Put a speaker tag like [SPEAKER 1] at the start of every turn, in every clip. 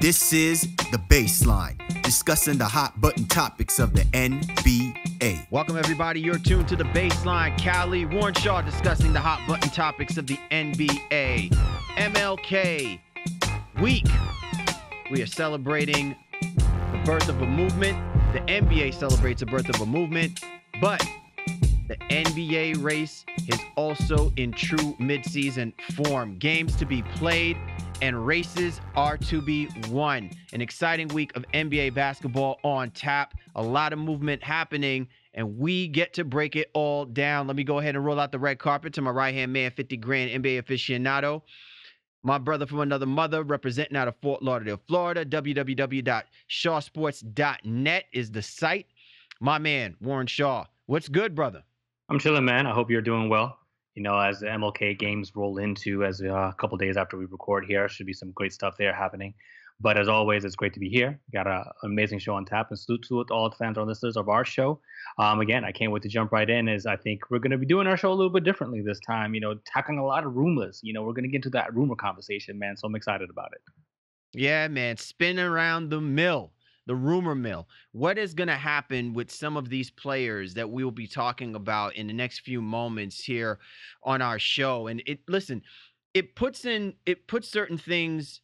[SPEAKER 1] This is The Baseline, discussing the hot button topics of the NBA.
[SPEAKER 2] Welcome, everybody. You're tuned to The Baseline. Cali, Warren Shaw discussing the hot button topics of the NBA. MLK week. We are celebrating the birth of a movement. The NBA celebrates the birth of a movement, but the NBA race is also in true midseason form. Games to be played and races are to be won. An exciting week of NBA basketball on tap. A lot of movement happening, and we get to break it all down. Let me go ahead and roll out the red carpet to my right-hand man, 50 grand NBA aficionado. My brother from another mother, representing out of Fort Lauderdale, Florida. www.shawsports.net is the site. My man, Warren Shaw. What's good, brother?
[SPEAKER 3] I'm chilling, man. I hope you're doing well. You know, as the MLK games roll into as a couple days after we record here, should be some great stuff there happening. But as always, it's great to be here. Got an amazing show on tap, and salute to all the fans and listeners of our show. Again, I can't wait to jump right in, as I think we're going to be doing our show a little bit differently this time. You know, tackling a lot of rumors. You know, we're going to get into that rumor conversation, man. So I'm excited about it.
[SPEAKER 2] Yeah, man. Spinning around the mill. The rumor mill. What is going to happen with some of these players that we will be talking about in the next few moments here on our show? And it puts certain things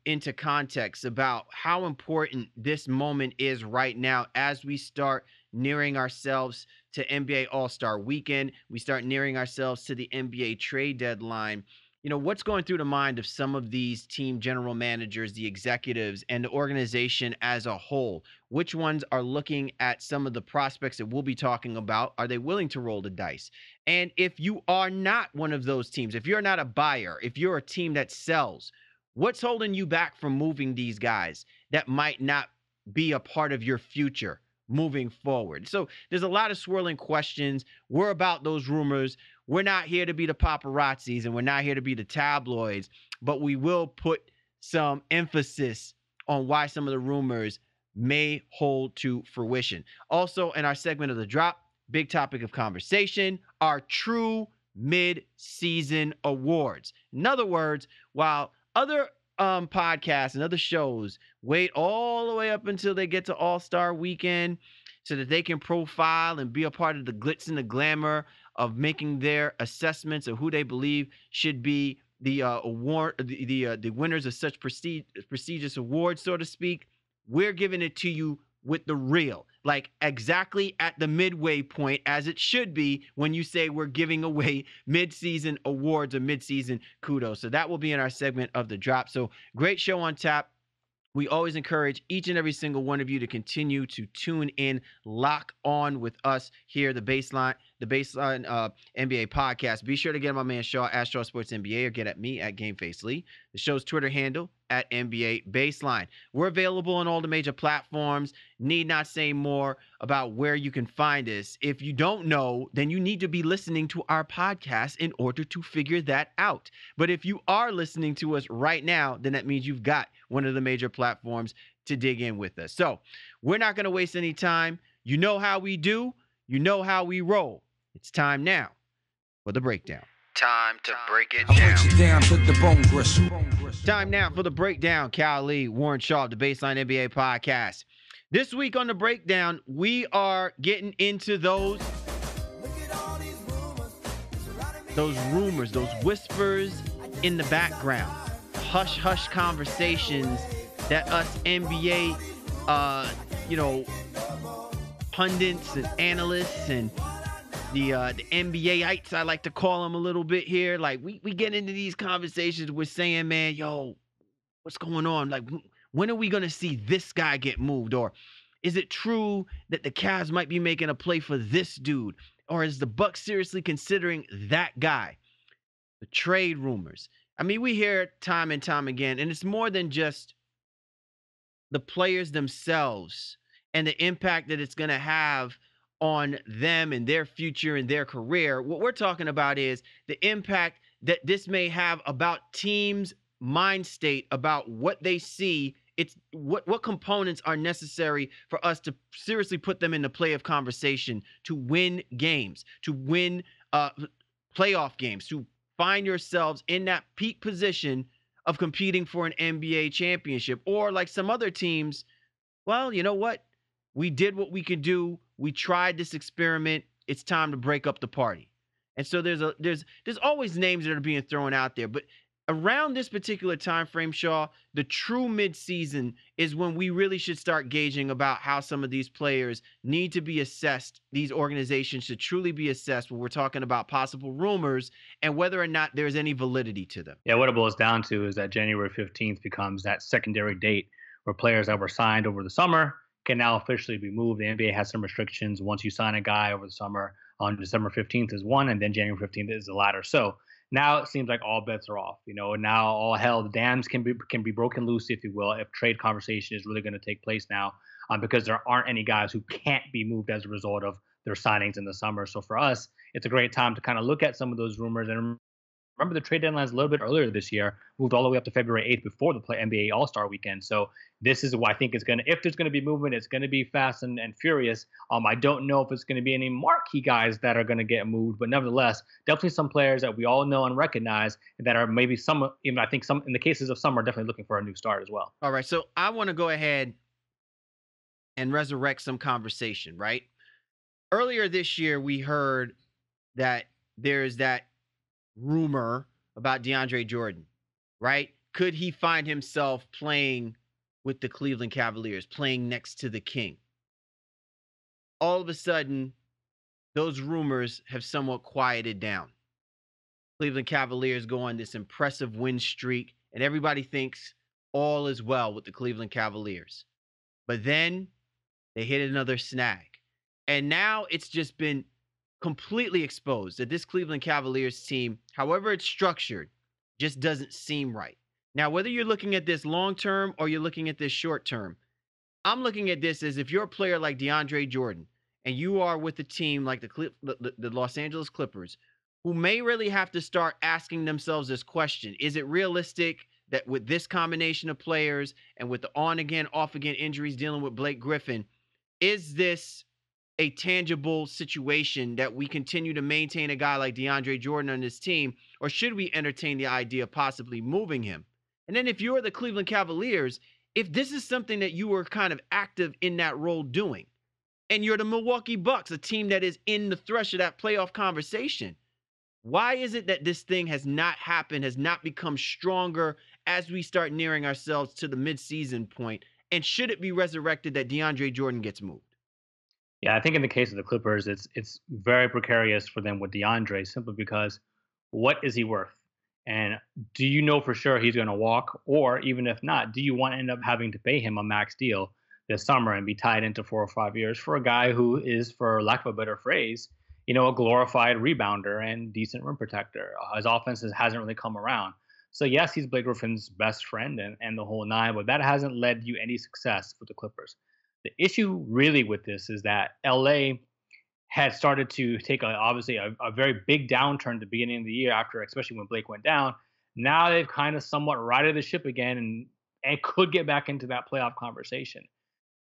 [SPEAKER 2] into context about how important this moment is right now as we start nearing ourselves to NBA All-Star Weekend. We start nearing ourselves to the NBA trade deadline. You know, what's going through the mind of some of these team general managers, the executives, and the organization as a whole? Which ones are looking at some of the prospects that we'll be talking about? Are they willing to roll the dice? And if you are not one of those teams, if you're not a buyer, if you're a team that sells, what's holding you back from moving these guys that might not be a part of your future moving forward? So there's a lot of swirling questions. We're about those rumors. We're not here to be the paparazzis, and we're not here to be the tabloids, but we will put some emphasis on why some of the rumors may hold to fruition. Also, in our segment of The Drop, big topic of conversation, our true mid-season awards. In other words, while other podcasts and other shows wait all the way up until they get to All-Star Weekend so that they can profile and be a part of the glitz and the glamour of making their assessments of who they believe should be the the winners of such prestigious awards, so to speak. We're giving it to you with the real, like exactly at the midway point, as it should be when you say we're giving away mid-season awards or mid-season kudos. So that will be in our segment of The Drop. So great show on tap. We always encourage each and every single one of you to continue to tune in, lock on with us here, the Baseline NBA podcast. Be sure to get at my man Shaw at Shaw Sports NBA, or get at me at GameFace Lee. The show's Twitter handle at NBA Baseline. We're available on all the major platforms. Need not say more about where you can find us. If you don't know, then you need to be listening to our podcast in order to figure that out. But if you are listening to us right now, then that means you've got one of the major platforms to dig in with us. So we're not going to waste any time. You know how we do. You know how we roll. It's time now for the breakdown.
[SPEAKER 1] Time to break it
[SPEAKER 4] down. I break you down to the bone gristle.
[SPEAKER 2] Time now for the breakdown. Cal Lee, Warren Shaw, the Baseline NBA podcast. This week on the breakdown, we are getting into those rumors, those whispers in the background, hush conversations that us NBA, pundits and analysts and the NBA-ites, I like to call them a little bit here. Like, we get into these conversations. We're saying, man, yo, what's going on? Like, when are we going to see this guy get moved? Or is it true that the Cavs might be making a play for this dude? Or is the Bucks seriously considering that guy? The trade rumors. I mean, we hear it time and time again, and it's more than just the players themselves and the impact that it's going to have on them and their future and their career. What we're talking about is the impact that this may have about teams' mind state, about what they see. It's what components are necessary for us to seriously put them in the play of conversation to win games, to win playoff games, to find yourselves in that peak position of competing for an NBA championship. Or like some other teams, well, you know what? We did what we could do. We tried this experiment. It's time to break up the party. And so there's always names that are being thrown out there, but around this particular time frame, Shaw, the true midseason is when we really should start gauging about how some of these players need to be assessed. These organizations should truly be assessed when we're talking about possible rumors and whether or not there's any validity to them.
[SPEAKER 3] Yeah, what it boils down to is that January 15th becomes that secondary date where players that were signed over the summer can now officially be moved. The NBA has some restrictions. Once you sign a guy over the summer, on December 15th is one, and then January 15th is the latter. So now it seems like all bets are off. Now all hell, the dams can be broken loose, if you will, if trade conversation is really going to take place now, because there aren't any guys who can't be moved as a result of their signings in the summer. So for us, it's a great time to kind of look at some of those rumors. And remember, the trade deadline is a little bit earlier this year, moved all the way up to February 8th before the NBA All-Star weekend. So this is what I think is going to, if there's going to be movement, it's going to be fast and furious. I don't know if it's going to be any marquee guys that are going to get moved, but nevertheless, definitely some players that we all know and recognize that are maybe some, even I think some, in the cases of some, are definitely looking for a new start as well.
[SPEAKER 2] All right. So I want to go ahead and resurrect some conversation, right? Earlier this year, we heard that there's that rumor about DeAndre Jordan, right? Could he find himself playing with the Cleveland Cavaliers, playing next to the King? All of a sudden, those rumors have somewhat quieted down. Cleveland Cavaliers go on this impressive win streak, and everybody thinks all is well with the Cleveland Cavaliers. But then they hit another snag. And now it's just been completely exposed that this Cleveland Cavaliers team, however it's structured, just doesn't seem right. Now, whether you're looking at this long term or you're looking at this short term, I'm looking at this as if you're a player like DeAndre Jordan and you are with a team like the Los Angeles Clippers, who may really have to start asking themselves this question: is it realistic that with this combination of players and with the on again, off again injuries dealing with Blake Griffin, is this a tangible situation that we continue to maintain a guy like DeAndre Jordan on this team, or should we entertain the idea of possibly moving him? And then if you're the Cleveland Cavaliers, if this is something that you were kind of active in that role doing, and you're the Milwaukee Bucks, a team that is in the thresh of that playoff conversation, why is it that this thing has not happened, has not become stronger as we start nearing ourselves to the midseason point? And should it be resurrected that DeAndre Jordan gets moved?
[SPEAKER 3] Yeah, I think in the case of the Clippers, it's very precarious for them with DeAndre, simply because what is he worth? And do you know for sure he's going to walk? Or even if not, do you want to end up having to pay him a max deal this summer and be tied into 4 or 5 years for a guy who is, for lack of a better phrase, a glorified rebounder and decent rim protector? His offense hasn't really come around. So yes, he's Blake Griffin's best friend and the whole nine, but that hasn't led you any success with the Clippers. The issue really with this is that LA had started to take obviously a very big downturn at the beginning of the year, after, especially when Blake went down. Now they've kind of somewhat righted the ship again and could get back into that playoff conversation.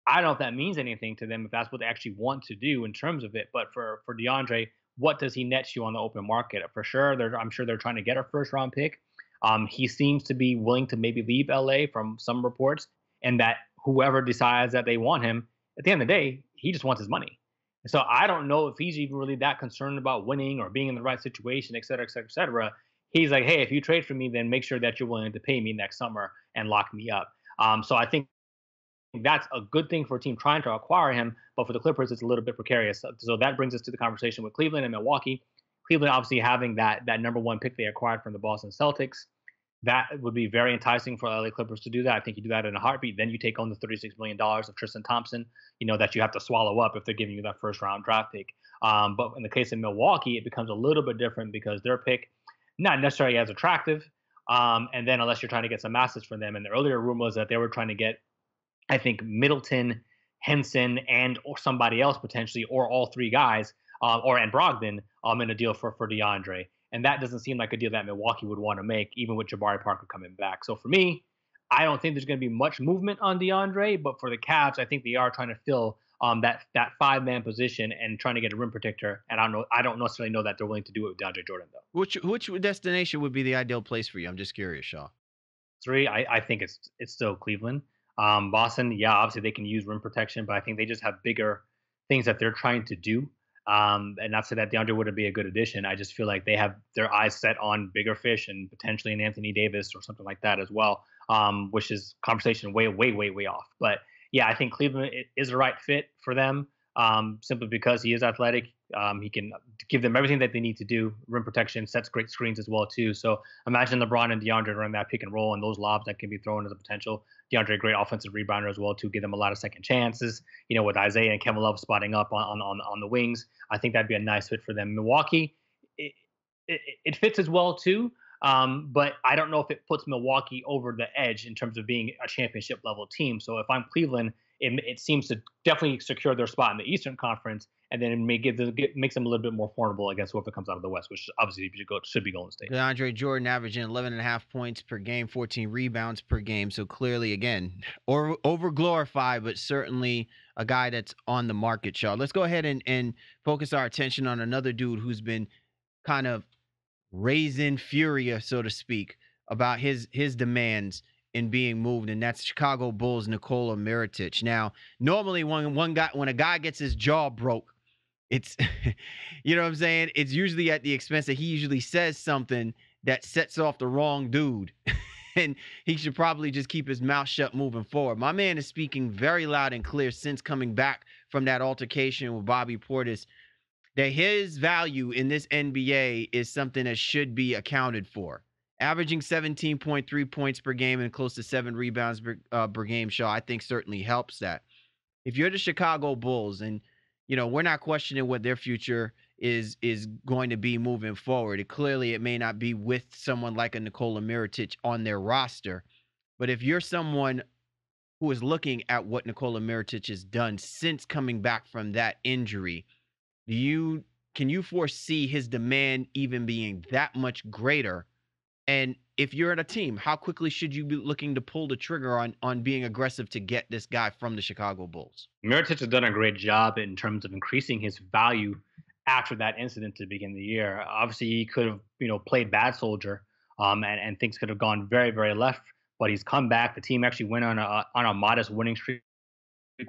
[SPEAKER 3] I don't know if that means anything to them, if that's what they actually want to do in terms of it. But for DeAndre, what does he net you on the open market? For sure, I'm sure they're trying to get a first round pick. He seems to be willing to maybe leave LA from some reports, and that whoever decides that they want him, at the end of the day, he just wants his money. So I don't know if he's even really that concerned about winning or being in the right situation, et cetera, et cetera, et cetera. He's like, hey, if you trade for me, then make sure that you're willing to pay me next summer and lock me up. So I think that's a good thing for a team trying to acquire him. But for the Clippers, it's a little bit precarious. So that brings us to the conversation with Cleveland and Milwaukee. Cleveland obviously having that number one pick they acquired from the Boston Celtics. That would be very enticing for LA Clippers to do that. I think you do that in a heartbeat. Then you take on the $36 million of Tristan Thompson, that you have to swallow up if they're giving you that first round draft pick. But in the case of Milwaukee, it becomes a little bit different because their pick, not necessarily as attractive. And then unless you're trying to get some assets from them. And the earlier rumor was that they were trying to get, I think, Middleton, Henson, or somebody else potentially, or all three guys, and Brogdon in a deal for DeAndre. And that doesn't seem like a deal that Milwaukee would want to make, even with Jabari Parker coming back. So for me, I don't think there's going to be much movement on DeAndre. But for the Cavs, I think they are trying to fill that 5-man position and trying to get a rim protector. And I don't necessarily know that they're willing to do it with DeAndre Jordan, though.
[SPEAKER 2] Which destination would be the ideal place for you? I'm just curious, Shaw.
[SPEAKER 3] three, I think it's still Cleveland. Boston, yeah, obviously they can use rim protection, but I think they just have bigger things that they're trying to do. And not to say that DeAndre wouldn't be a good addition. I just feel like they have their eyes set on bigger fish and potentially an Anthony Davis or something like that as well, which is conversation way, way, way, way off. But yeah, I think Cleveland is the right fit for them, simply because he is athletic. He can give them everything that they need to do. Rim protection, sets great screens as well too. So imagine LeBron and DeAndre running that pick and roll and those lobs that can be thrown as a potential. DeAndre, a great offensive rebounder as well to give them a lot of second chances. With Isaiah and Kevin Love spotting up on the wings, I think that'd be a nice fit for them. Milwaukee, it fits as well too. But I don't know if it puts Milwaukee over the edge in terms of being a championship level team. So if I'm Cleveland, it seems to definitely secure their spot in the Eastern Conference, and then it may makes them a little bit more formidable against whoever comes out of the West, which obviously should be Golden State.
[SPEAKER 2] DeAndre Jordan averaging 11.5 points per game, 14 rebounds per game. So clearly, again, over glorified, but certainly a guy that's on the market, Shaw. Let's go ahead and focus our attention on another dude who's been kind of raising furia, so to speak, about his demands in being moved, and that's Chicago Bulls Nikola Mirotic. Now, normally when a guy gets his jaw broke, it's you know what I'm saying? It's usually at the expense that he usually says something that sets off the wrong dude. And he should probably just keep his mouth shut moving forward. My man is speaking very loud and clear since coming back from that altercation with Bobby Portis that his value in this NBA is something that should be accounted for. Averaging 17.3 points per game and close to 7 rebounds per game, Shaw, I think certainly helps that. If you're the Chicago Bulls, and we're not questioning what their future is going to be moving forward. Clearly, it may not be with someone like a Nikola Mirotic on their roster, but if you're someone who is looking at what Nikola Mirotic has done since coming back from that injury, can you foresee his demand even being that much greater? And if you're at a team, how quickly should you be looking to pull the trigger on being aggressive to get this guy from the Chicago Bulls?
[SPEAKER 3] Mirotic has done a great job in terms of increasing his value after that incident to begin the year. Obviously, he could have, played bad soldier, and things could have gone very, very left. But he's come back. The team actually went on a modest winning streak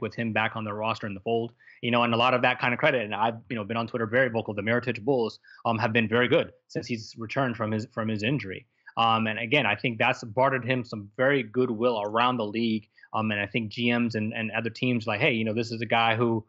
[SPEAKER 3] with him back on the roster in the fold, and a lot of that kind of credit. And I've, been on Twitter very vocal. The Mirotic Bulls have been very good since he's returned from his injury. And again, I think that's bartered him some very goodwill around the league. And I think GMs and other teams like, hey, this is a guy who,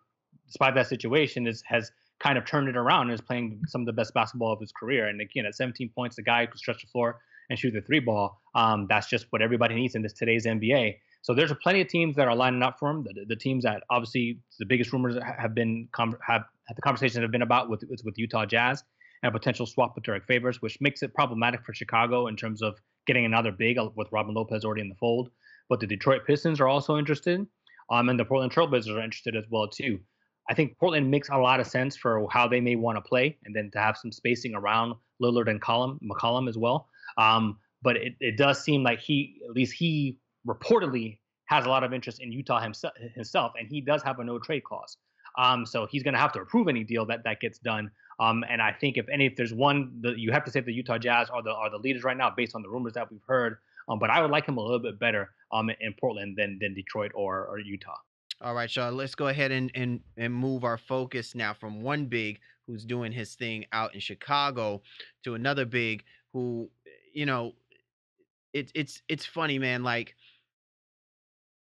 [SPEAKER 3] despite that situation, has kind of turned it around and is playing some of the best basketball of his career. And again, at 17 points, the guy who can stretch the floor and shoot the 3-ball. That's just what everybody needs in today's NBA. So there's plenty of teams that are lining up for him. The teams that obviously the biggest rumors have had the conversations have been about with Utah Jazz and a potential swap with Derek Favors, which makes it problematic for Chicago in terms of getting another big with Robin Lopez already in the fold. But the Detroit Pistons are also interested, and the Portland Trailblazers are interested as well too. I think Portland makes a lot of sense for how they may want to play, and then to have some spacing around Lillard and McCollum as well. But it does seem like he reportedly has a lot of interest in Utah himself, and he does have a no trade clause. So he's going to have to approve any deal that gets done. And I think if there's one, you have to say the Utah Jazz are the leaders right now based on the rumors that we've heard. But I would like him a little bit better in Portland than Detroit or Utah.
[SPEAKER 2] All right, Shaw, let's go ahead and move our focus now from one big who's doing his thing out in Chicago to another big who, it's funny, man. Like,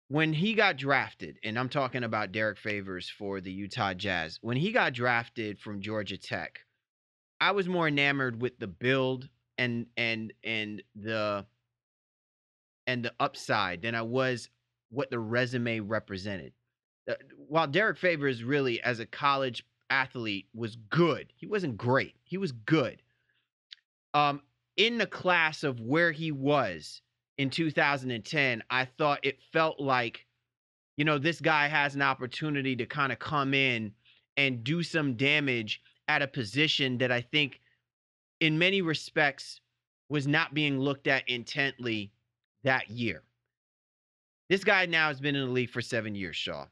[SPEAKER 2] when he got drafted, and I'm talking about Derek Favors for the Utah Jazz, when he got drafted from Georgia Tech, I was more enamored with the build and the upside than I was what the resume represented. While Derek Favors really, as a college athlete, was good, he wasn't great. He was good. In the class of where he was in 2010, I thought it felt like, this guy has an opportunity to kind of come in and do some damage at a position that I think in many respects was not being looked at intently that year. This guy now has been in the league for 7 years, Shaw.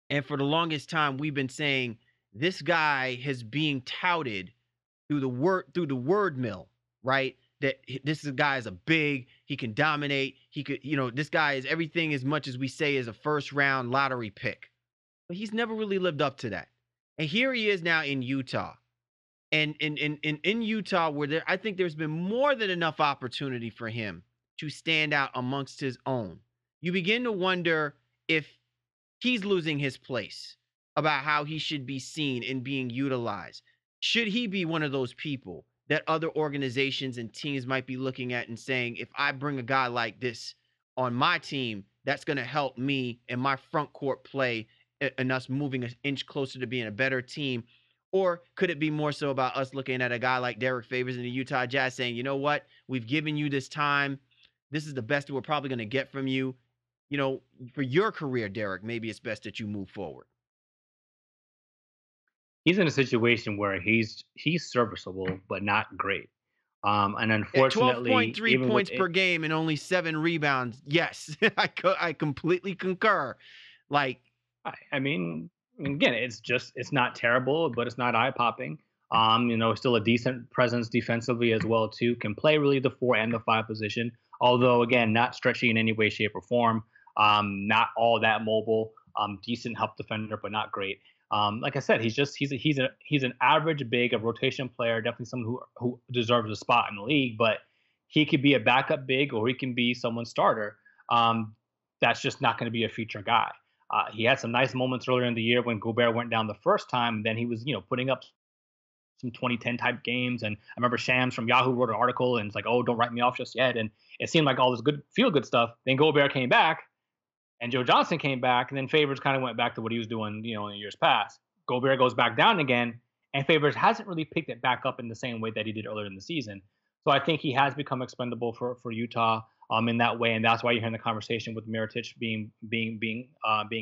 [SPEAKER 2] And for the longest time, we've been saying this guy is being touted through the word mill, right? that this guy is a big, he can dominate. He could, this guy is everything as much as we say is a first round lottery pick. But he's never really lived up to that. And here he is now in Utah. And in Utah, where I think there's been more than enough opportunity for him to stand out amongst his own. You begin to wonder if he's losing his place about how he should be seen and being utilized. Should he be one of those people that other organizations and teams might be looking at and saying, if I bring a guy like this on my team, that's going to help me and my front court play and us moving an inch closer to being a better team? Or could it be more so about us looking at a guy like Derek Favors in the Utah Jazz saying, you know what, we've given you this time. This is the best we're probably going to get from you. For your career, Derek, maybe it's best that you move forward.
[SPEAKER 3] He's in a situation where he's serviceable, but not great. And unfortunately,
[SPEAKER 2] 12.3 points per game and only 7 rebounds. Yes, I completely concur.
[SPEAKER 3] I mean, again, it's not terrible, but it's not eye popping. Still a decent presence defensively as well too. Can play really the 4 and the 5 position. Although again, not stretchy in any way, shape, or form. Not all that mobile. Decent help defender, but not great. Like I said, he's an average big, a rotation player, definitely someone who deserves a spot in the league. But he could be a backup big, or he can be someone's starter. That's just not going to be a future guy. He had some nice moments earlier in the year when Gobert went down the first time. And then he was, putting up some 2010 type games. And I remember Shams from Yahoo wrote an article and it's like, oh, don't write me off just yet. And it seemed like all this good feel good stuff. Then Gobert came back and Joe Johnson came back. And then Favors kind of went back to what he was doing, in years past. Gobert goes back down again. And Favors hasn't really picked it back up in the same way that he did earlier in the season. So I think he has become expendable for Utah in that way. And that's why you're hearing the conversation with Mirotic being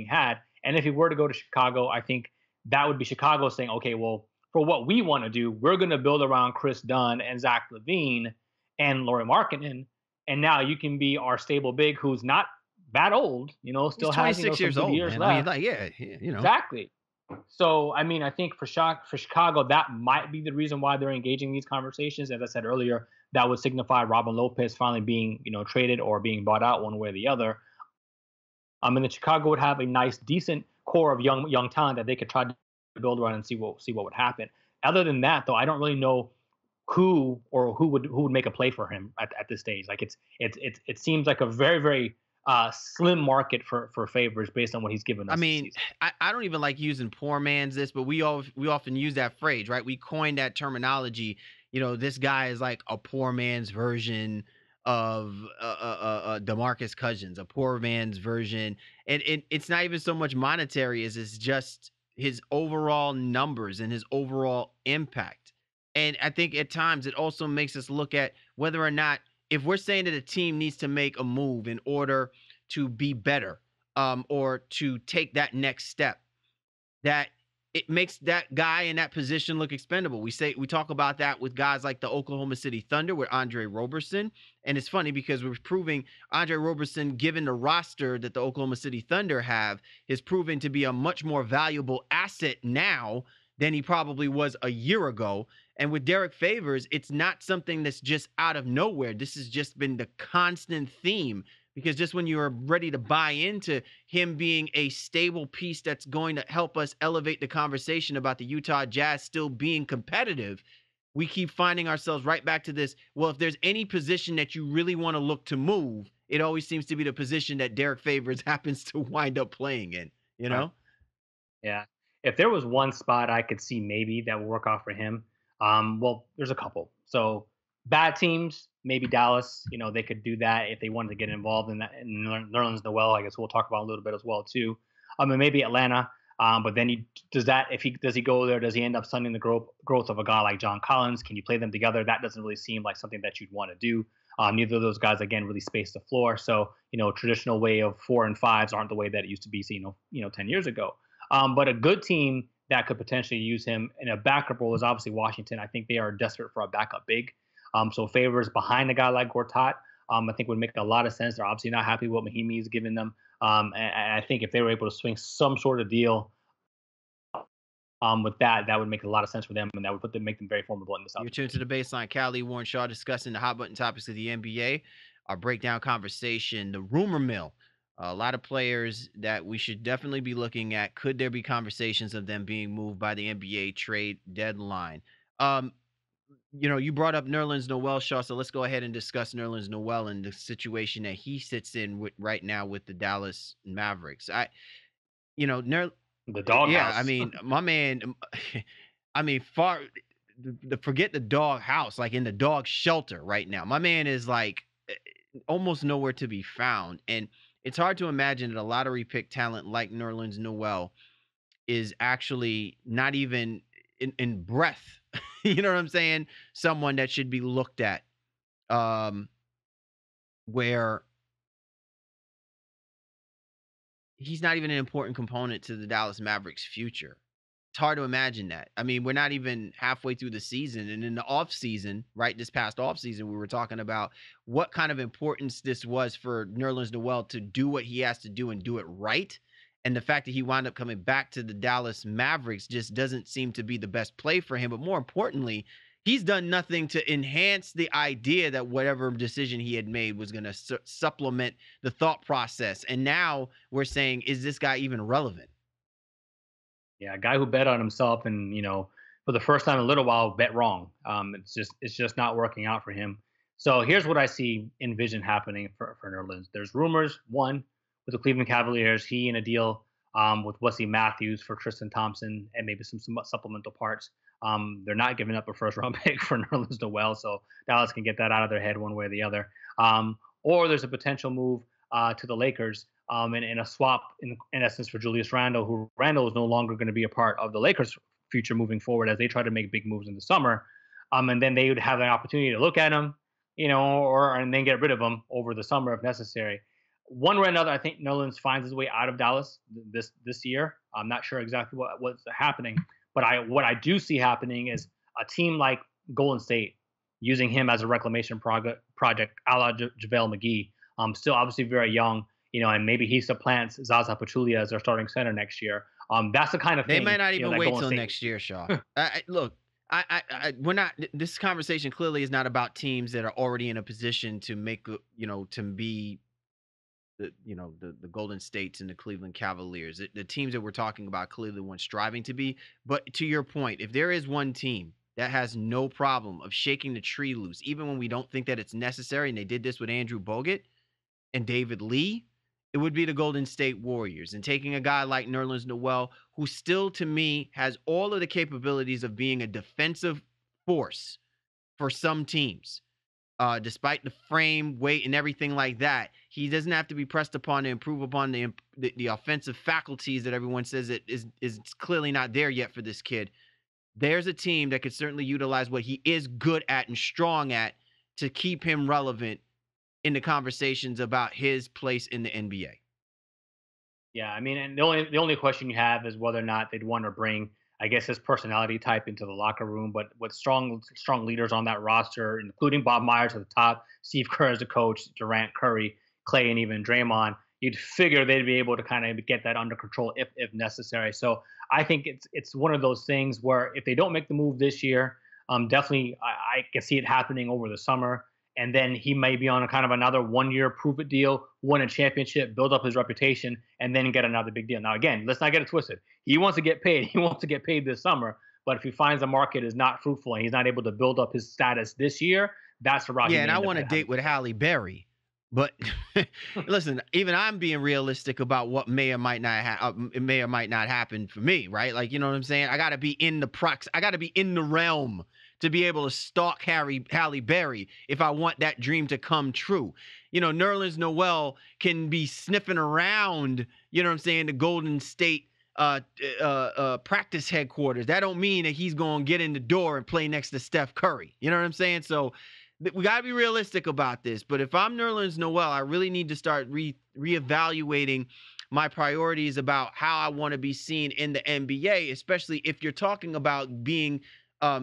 [SPEAKER 3] had. And if he were to go to Chicago, I think that would be Chicago saying, okay, well, for what we want to do, we're going to build around Chris Dunn and Zach LaVine and Lauri Markkanen. And now you can be our stable big who's not that old, still has
[SPEAKER 2] 26 years
[SPEAKER 3] some good
[SPEAKER 2] old,
[SPEAKER 3] years
[SPEAKER 2] man.
[SPEAKER 3] left.
[SPEAKER 2] Exactly.
[SPEAKER 3] So, I think for Chicago, that might be the reason why they're engaging these conversations. As I said earlier, that would signify Robin Lopez finally being, traded or being bought out one way or the other. And then Chicago would have a nice, decent core of young talent that they could try to build around and see what would happen. Other than that, though, I don't really know who would make a play for him at this stage. Like it seems like a very, very slim market for Favors based on what he's given us.
[SPEAKER 2] I mean, I don't even like using poor man's this, but we often use that phrase, right? We coined that terminology. This guy is like a poor man's version of DeMarcus Cousins, a poor man's version. And it's not even so much monetary as it's just his overall numbers and his overall impact. And I think at times it also makes us look at whether or not, if we're saying that a team needs to make a move in order to be better, or to take that next step, that it makes that guy in that position look expendable. We talk about that with guys like the Oklahoma City Thunder with Andre Roberson. And it's funny because we're proving Andre Roberson, given the roster that the Oklahoma City Thunder have, is proven to be a much more valuable asset now than he probably was a year ago. And with Derek Favors, it's not something that's just out of nowhere. This has just been the constant theme, because just when you're ready to buy into him being a stable piece that's going to help us elevate the conversation about the Utah Jazz still being competitive, we keep finding ourselves right back to this. Well, if there's any position that you really want to look to move, it always seems to be the position that Derek Favors happens to wind up playing in,
[SPEAKER 3] Yeah. If there was one spot I could see maybe that would work out for him, well, there's a couple. So bad teams, maybe Dallas, they could do that if they wanted to get involved in that. And Nerlens Noel, I guess we'll talk about a little bit as well too. And maybe Atlanta. But then does he go there? Does he end up stunning the growth of a guy like John Collins? Can you play them together? That doesn't really seem like something that you'd want to do. Neither of those guys, again, really space the floor. So, traditional way of 4 and 5s aren't the way that it used to be seen, 10 years ago. But a good team that could potentially use him in a backup role is obviously Washington. I think they are desperate for a backup big. So Favors behind a guy like Gortat, I think would make a lot of sense. They're obviously not happy with what Mahimi is giving them. And I think if they were able to swing some sort of deal with that would make a lot of sense for them, and that would make them very formidable in the South.
[SPEAKER 2] You're tuned to the Baseline. Callie, Warren Shaw discussing the hot button topics of the NBA. Our breakdown conversation, the rumor mill. A lot of players that we should definitely be looking at. Could there be conversations of them being moved by the NBA trade deadline? You brought up Nerlens Noel, Shaw, so let's go ahead and discuss Nerlens Noel and the situation that he sits in right now with the Dallas Mavericks.
[SPEAKER 3] The doghouse.
[SPEAKER 2] Yeah, I mean, my man, I mean, forget the dog house, like in the dog shelter right now. My man is like almost nowhere to be found. And it's hard to imagine that a lottery pick talent like Nerlens Noel is actually not even in breath. You know what I'm saying? Someone that should be looked at where he's not even an important component to the Dallas Mavericks' future. It's hard to imagine that. I mean, we're not even halfway through the season. And in the offseason, right, this past offseason, we were talking about what kind of importance this was for Nerlens Noel to do what he has to do and do it right. And the fact that he wound up coming back to the Dallas Mavericks just doesn't seem to be the best play for him. But more importantly, he's done nothing to enhance the idea that whatever decision he had made was going to supplement the thought process. And now we're saying, is this guy even relevant?
[SPEAKER 3] Yeah, a guy who bet on himself and, for the first time in a little while, bet wrong. It's just not working out for him. So here's what I envision happening for Nerlens. There's rumors, one, with the Cleveland Cavaliers, he in a deal with Wesley Matthews for Tristan Thompson and maybe some supplemental parts. They're not giving up a first-round pick for Nerlens Noel, so Dallas can get that out of their head one way or the other. Or there's a potential move to the Lakers in a swap, in essence, for Julius Randle, who Randle is no longer going to be a part of the Lakers' future moving forward as they try to make big moves in the summer. And then they would have an opportunity to look at him, and then get rid of him over the summer if necessary. One way or another, I think Nerlens finds his way out of Dallas this year. I'm not sure exactly what's happening, but what I do see happening is a team like Golden State using him as a reclamation project, a la JaVale McGee. Still obviously very young, and maybe he supplants Zaza Pachulia as their starting center next year. That's the kind of thing.
[SPEAKER 2] They might not even wait till
[SPEAKER 3] State.
[SPEAKER 2] next year, Shaw. Look, we're not. This conversation clearly is not about teams that are already in a position to make, to be the Golden States and the Cleveland Cavaliers. The teams that we're talking about clearly weren't striving to be. But to your point, if there is one team that has no problem of shaking the tree loose, even when we don't think that it's necessary, and they did this with Andrew Bogut and David Lee, it would be the Golden State Warriors. And taking a guy like Nerlens Noel, who still, to me, has all of the capabilities of being a defensive force for some teams. Despite the frame, weight, and everything like that, he doesn't have to be pressed upon to improve upon the offensive faculties that everyone says it is clearly not there yet for this kid. There's a team that could certainly utilize what he is good at and strong at to keep him relevant in the conversations about his place in the NBA.
[SPEAKER 3] Yeah, I mean, and the only question you have is whether or not they'd want to bring, I guess, his personality type into the locker room. But with strong leaders on that roster, including Bob Myers at the top, Steve Kerr as the coach, Durant, Curry, Clay, and even Draymond, you'd figure they'd be able to kind of get that under control if necessary. So I think it's one of those things where if they don't make the move this year, definitely I can see it happening over the summer. And then he may be on a kind of another 1-year prove-it deal, win a championship, build up his reputation, and then get another big deal. Now, again, let's not get it twisted. He wants to get paid. He wants to get paid this summer. But if he finds the market is not fruitful and he's not able to build up his status this year, that's the route.
[SPEAKER 2] Yeah, and I want to date with Halle Berry. But listen, even I'm being realistic about what may or might not happen for me, right? Like, you know what I'm saying? I got to be in the realm to be able to stalk Halle Berry if I want that dream to come true. Nerlens Noel can be sniffing around, you know what I'm saying, the Golden State practice headquarters. That don't mean that he's going to get in the door and play next to Steph Curry. You know what I'm saying? So we got to be realistic about this. But if I'm Nerlens Noel, I really need to start reevaluating my priorities about how I want to be seen in the NBA, especially if you're talking about being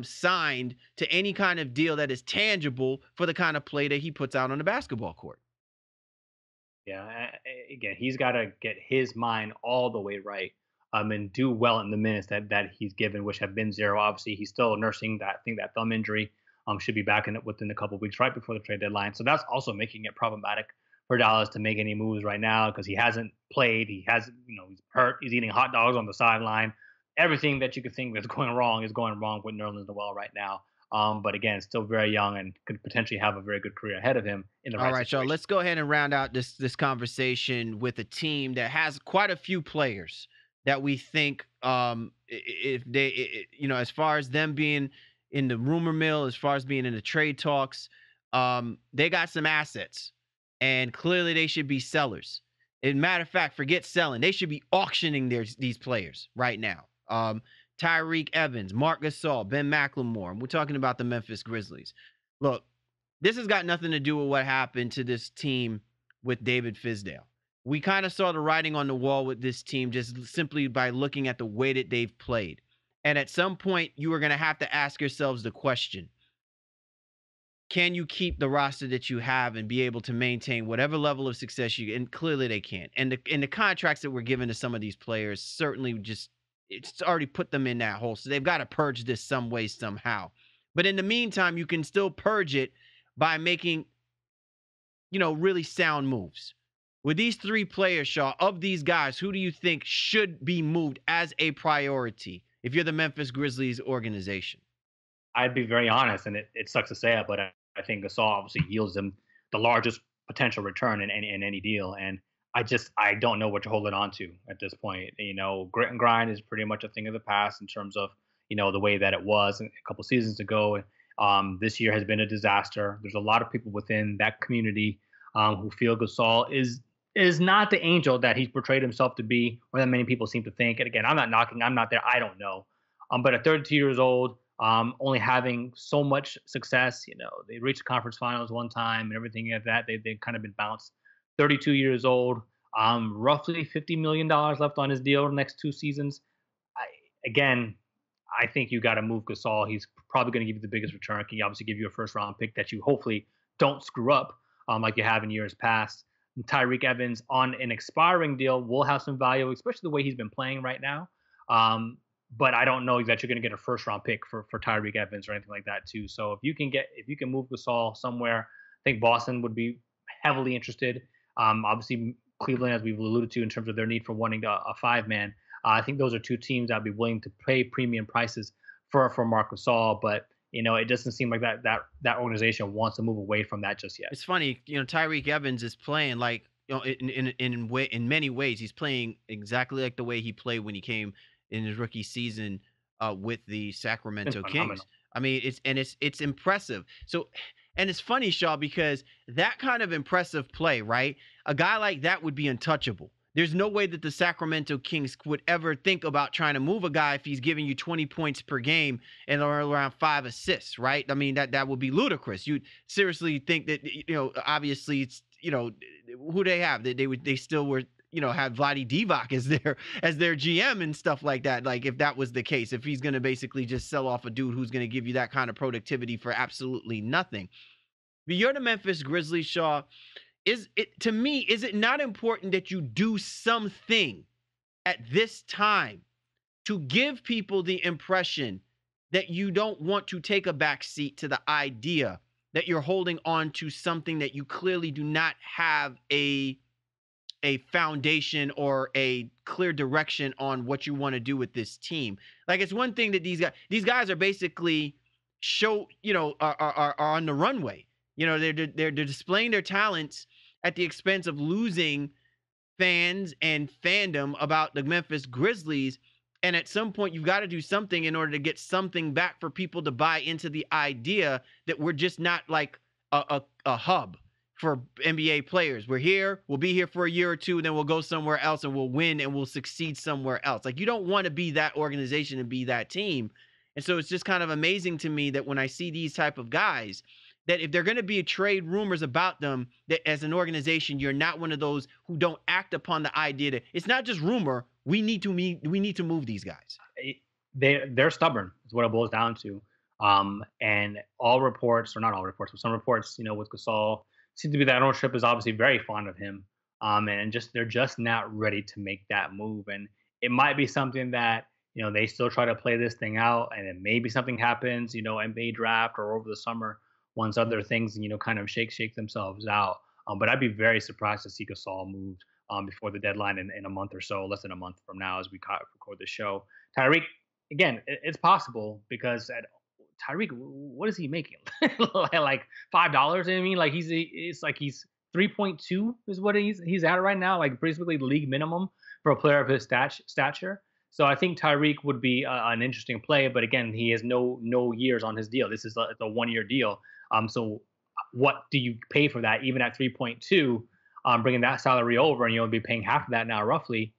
[SPEAKER 2] signed to any kind of deal that is tangible for the kind of play that he puts out on the basketball court.
[SPEAKER 3] Yeah, again, he's got to get his mind all the way right and do well in the minutes that he's given, which have been zero. Obviously, he's still nursing that thumb injury. Should be back in it within a couple of weeks, right before the trade deadline. So that's also making it problematic for Dallas to make any moves right now because he hasn't played. He has, he's hurt. He's eating hot dogs on the sideline. Everything that you could think that's going wrong is going wrong with Nerlens Noel right now. But again, still very young and could potentially have a very good career ahead of him in the
[SPEAKER 2] All
[SPEAKER 3] right
[SPEAKER 2] right, y'all.
[SPEAKER 3] situation.
[SPEAKER 2] Let's go ahead and round out this conversation with a team that has quite a few players that we think, if they, as far as them being in the rumor mill, as far as being in the trade talks, they got some assets, and clearly they should be sellers. As a matter of fact, forget selling; they should be auctioning these players right now. Tyreke Evans, Marc Gasol, Ben McLemore. We're talking about the Memphis Grizzlies. Look, this has got nothing to do with what happened to this team with David Fizdale. We kind of saw the writing on the wall with this team just simply by looking at the way that they've played. And at some point, you are going to have to ask yourselves the question, can you keep the roster that you have and be able to maintain whatever level of success you, and clearly they can't. And the contracts that were given to some of these players certainly it's already put them in that hole. So they've got to purge this some way, somehow. But in the meantime, you can still purge it by making, really sound moves. With these three players, Shaw, of these guys, who do you think should be moved as a priority if you're the Memphis Grizzlies organization?
[SPEAKER 3] I'd be very honest, and it sucks to say it, but I think Gasol obviously yields them the largest potential return in any deal. And I don't know what you're holding on to at this point. Grit and grind is pretty much a thing of the past in terms of the way that it was a couple seasons ago. This year has been a disaster. There's a lot of people within that community who feel Gasol is not the angel that he's portrayed himself to be, or that many people seem to think. And again, I'm not knocking. I'm not there. I don't know. But at 32 years old, only having so much success, they reached the conference finals one time and everything like that. They've kind of been bounced. 32 years old, roughly $50 million left on his deal the next 2 seasons. I think you got to move Gasol. He's probably going to give you the biggest return. Can obviously give you a first round pick that you hopefully don't screw up like you have in years past. And Tyreke Evans on an expiring deal will have some value, especially the way he's been playing right now. But I don't know that you're going to get a first round pick for Tyreke Evans or anything like that too. So if you can move Gasol somewhere, I think Boston would be heavily interested. Obviously Cleveland, as we've alluded to in terms of their need for wanting a 5-man. I think those are two teams that would be willing to pay premium prices for Marc Gasol, but it doesn't seem like that organization wants to move away from that just yet.
[SPEAKER 2] It's funny, Tyreke Evans is playing like, in many ways, he's playing exactly like the way he played when he came in his rookie season with the Sacramento Kings. I mean, it's impressive. So, and it's funny, Shaw, because that kind of impressive play, right? A guy like that would be untouchable. There's no way that the Sacramento Kings would ever think about trying to move a guy if he's giving you 20 points per game and around 5 assists, right? I mean, that would be ludicrous. You'd seriously think that, obviously it's, who they have, they still were, had Vlade Divac as their GM and stuff like that. Like if that was the case, if he's going to basically just sell off a dude who's going to give you that kind of productivity for absolutely nothing. But you're the Memphis Grizzlies, Shaw. Is it not important that you do something at this time to give people the impression that you don't want to take a back seat to the idea that you're holding on to something that you clearly do not have a foundation or a clear direction on what you want to do with this team? Like, it's one thing that these guys are basically are on the runway. They're displaying their talents at the expense of losing fans and fandom about the Memphis Grizzlies. And at some point, you've got to do something in order to get something back for people to buy into the idea that we're just not like a hub for NBA players. We're here, we'll be here for a year or two, and then we'll go somewhere else and we'll win and we'll succeed somewhere else. Like, you don't want to be that organization and be that team. And so it's just kind of amazing to me that when I see these type of guys, that if they're going to be trade rumors about them, that as an organization, you're not one of those who don't act upon the idea that it's not just rumor. We need to move these guys.
[SPEAKER 3] They're stubborn is what it boils down to. And all reports, or not all reports, but some reports, with Gasol, seem to be that ownership is obviously very fond of him. And they're just not ready to make that move. And it might be something that, they still try to play this thing out, and then maybe something happens, NBA draft or over the summer once other things, kind of shake themselves out. But I'd be very surprised to see Gasol moved before the deadline in a month or so, less than a month from now, as we record the show. Tyreek, again, it's possible because Tyreek, what is he making? Like $5? I mean, like it's like he's 3.2 is what he's at right now, like basically the league minimum for a player of his stature. So I think Tyreek would be an interesting play, but again, he has no years on his deal. This is a 1 year deal. So what do you pay for that? Even at 3.2, bringing that salary over, and you'll be paying half of that now, roughly.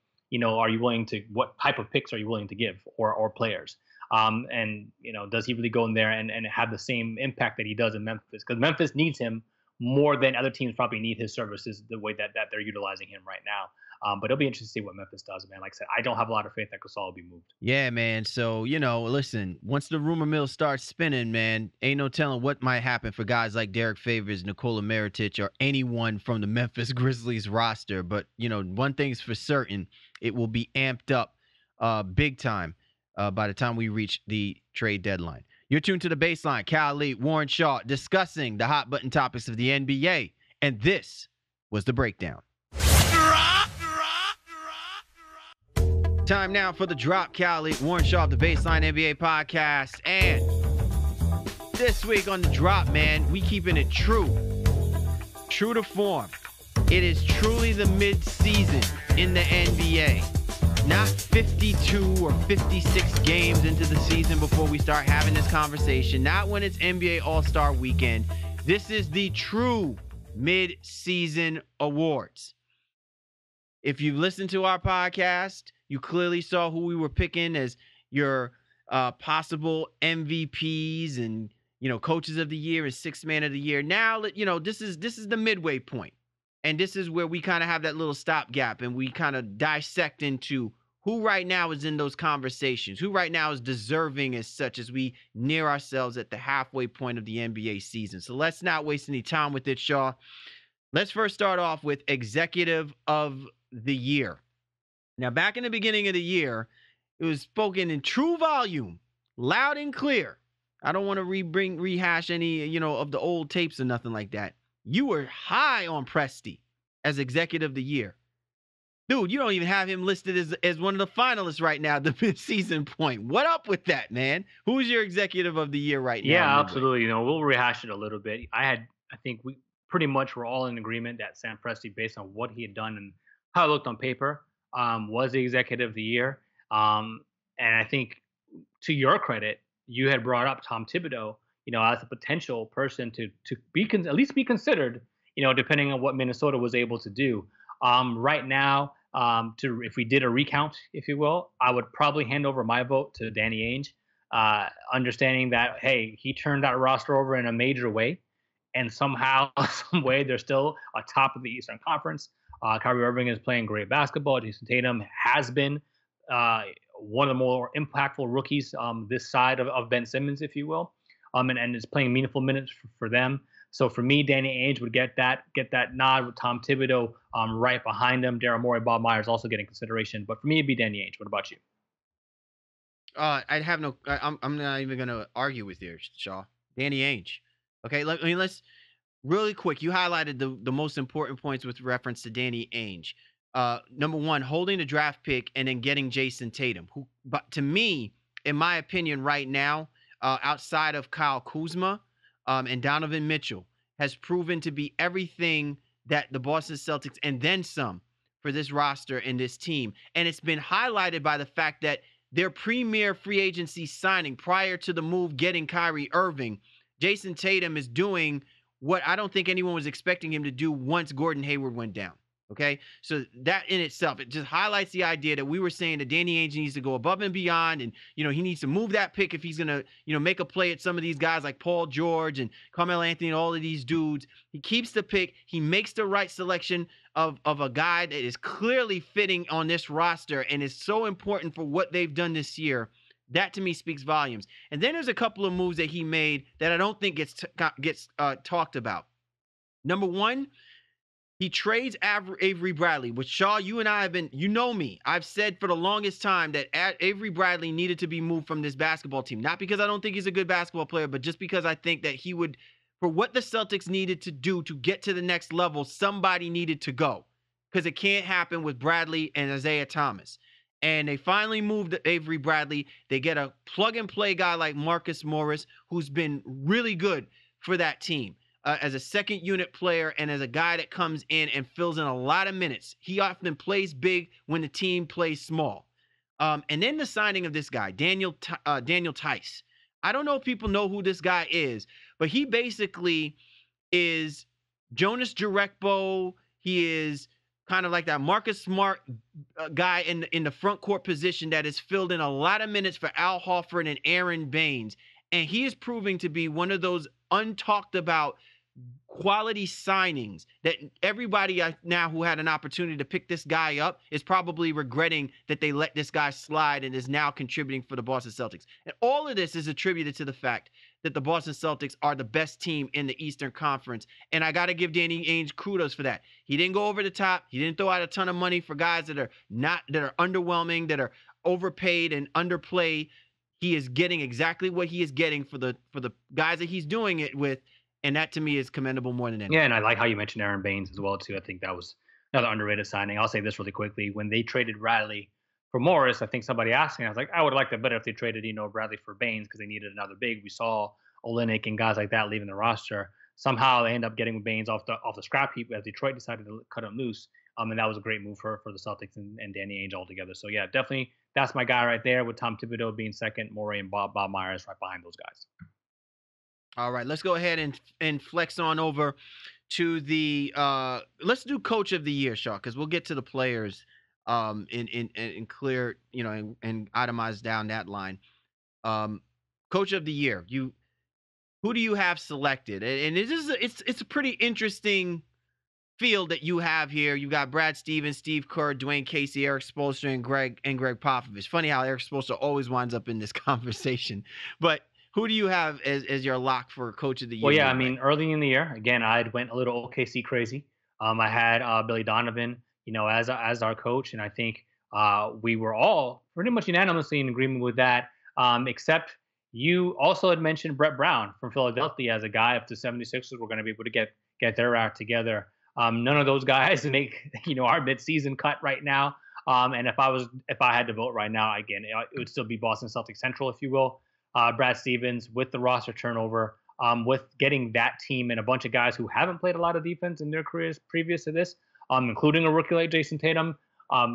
[SPEAKER 3] Are you willing to? What type of picks are you willing to give, or players? And does he really go in there and have the same impact that he does in Memphis? Because Memphis needs him more than other teams probably need his services the way that they're utilizing him right now. But it'll be interesting to see what Memphis does, man. Like I said, I don't have a lot of faith that Gasol will be moved.
[SPEAKER 2] Yeah, man. So, listen, once the rumor mill starts spinning, man, ain't no telling what might happen for guys like Derek Favors, Nikola Mirotic, or anyone from the Memphis Grizzlies roster. But, one thing's for certain, it will be amped up big time by the time we reach the trade deadline. You're tuned to The Baseline. Cal Lee, Warren Shaw, discussing the hot button topics of the NBA. And this was The Breakdown. Time now for the drop. Cal Lee, Warren Shaw of the Baseline NBA podcast. And this week on the drop, man, we keeping it true to form. It is truly the mid-season in the NBA. Not 52 or 56 games into the season before we start having this conversation. Not when it's NBA All-Star Weekend. This is the true mid-season awards. If you've listened to our podcast, you clearly saw who we were picking as your possible MVPs and, coaches of the year and sixth man of the year. Now, this is the midway point. And this is where we kind of have that little stopgap and we kind of dissect into who right now is in those conversations, who right now is deserving as such as we near ourselves at the halfway point of the NBA season. So let's not waste any time with it, Shaw. Let's first start off with Executive of the Year. Now, back in the beginning of the year, it was spoken in true volume, loud and clear. I don't want to rehash any, of the old tapes or nothing like that. You were high on Presti as Executive of the Year. Dude, you don't even have him listed as one of the finalists right now at the mid-season point. What up with that, man? Who's your Executive of the Year right now?
[SPEAKER 3] Yeah, absolutely. We'll rehash it a little bit. I think we pretty much were all in agreement that Sam Presti, based on what he had done and how it looked on paper, was the Executive of the Year. And I think, to your credit, you had brought up Tom Thibodeau, as a potential person to be at least be considered, depending on what Minnesota was able to do. Right now, if we did a recount, if you will, I would probably hand over my vote to Danny Ainge, understanding that, hey, he turned that roster over in a major way, and somehow, some way, they're still atop of the Eastern Conference. Kyrie Irving is playing great basketball. Jason Tatum has been one of the more impactful rookies this side of Ben Simmons, if you will, and is playing meaningful minutes for them. So for me, Danny Ainge would get that nod with Tom Thibodeau right behind him. Daryl Morey, Bob Myers also getting consideration. But for me, it'd be Danny Ainge. What about you?
[SPEAKER 2] I'm not even going to argue with you, Shaw. Danny Ainge. Okay, let's really quick. You highlighted the most important points with reference to Danny Ainge. Number one, holding the draft pick and then getting Jason Tatum, who, but to me, in my opinion, right now, outside of Kyle Kuzma and Donovan Mitchell, has proven to be everything that the Boston Celtics and then some for this roster and this team. And it's been highlighted by the fact that their premier free agency signing prior to the move getting Kyrie Irving, Jason Tatum is doing what I don't think anyone was expecting him to do once Gordon Hayward went down. Okay, so that in itself, it just highlights the idea that we were saying that Danny Ainge needs to go above and beyond, and he needs to move that pick if he's gonna make a play at some of these guys like Paul George and Carmelo Anthony and all of these dudes. He keeps the pick. He makes the right selection of a guy that is clearly fitting on this roster and is so important for what they've done this year. That to me speaks volumes. And then there's a couple of moves that he made that I don't think gets talked about. Number one, He trades Avery Bradley, which Shaw, you and I have been, you know me. I've said for the longest time that Avery Bradley needed to be moved from this basketball team. Not because I don't think he's a good basketball player, but just because I think that he would, for what the Celtics needed to do to get to the next level, somebody needed to go. Because it can't happen with Bradley and Isaiah Thomas. And they finally moved Avery Bradley. They get a plug-and-play guy like Marcus Morris, who's been really good for that team. As a second unit player and as a guy that comes in and fills in a lot of minutes. He often plays big when the team plays small. And then the signing of this guy, Daniel Tice. I don't know if people know who this guy is, but he basically is Jonas Jerebko. He is kind of like that Marcus Smart guy in the front court position that has filled in a lot of minutes for Al Horford and Aaron Baines. And he is proving to be one of those untalked about quality signings that everybody now who had an opportunity to pick this guy up is probably regretting that they let this guy slide and is now contributing for the Boston Celtics. And all of this is attributed to the fact that the Boston Celtics are the best team in the Eastern Conference. And I got to give Danny Ainge kudos for that. He didn't go over the top. He didn't throw out a ton of money for guys that are underwhelming, that are overpaid and underplayed. He is getting exactly what he is getting for the guys that he's doing it with. And that to me is commendable more than anything.
[SPEAKER 3] Yeah, and I like how you mentioned Aaron Baines as well too. I think that was another underrated signing. I'll say this really quickly: when they traded Bradley for Morris, I think somebody asked me, I was like, I would like that better if they traded Bradley for Baines because they needed another big. We saw Olynyk and guys like that leaving the roster. Somehow they end up getting Baines off the scrap heap as Detroit decided to cut him loose. And that was a great move for the Celtics and Danny Ainge altogether. So yeah, definitely that's my guy right there with Tom Thibodeau being second, Morey and Bob Myers right behind those guys.
[SPEAKER 2] All right, let's go ahead and flex on over to the let's do Coach of the Year, Shaw, because we'll get to the players in clear, and itemize down that line. Coach of the Year, who do you have selected? And it's a pretty interesting field that you have here. You got Brad Stevens, Steve Kerr, Dwayne Casey, Eric Spoelstra, and Greg Popovich. Funny how Eric Spoelstra always winds up in this conversation, but who do you have as your lock for Coach of the Year?
[SPEAKER 3] Well, yeah, I mean, early in the year, again, I went a little OKC crazy. I had Billy Donovan, as our coach, and I think we were all pretty much unanimously in agreement with that, except you also had mentioned Brett Brown from Philadelphia as a guy. If the 76ers were going to be able to get their act together, none of those guys make our midseason cut right now. And if I had to vote right now, again, it would still be Boston Celtics Central, if you will. Brad Stevens with the roster turnover, with getting that team and a bunch of guys who haven't played a lot of defense in their careers previous to this, including a rookie like Jason Tatum,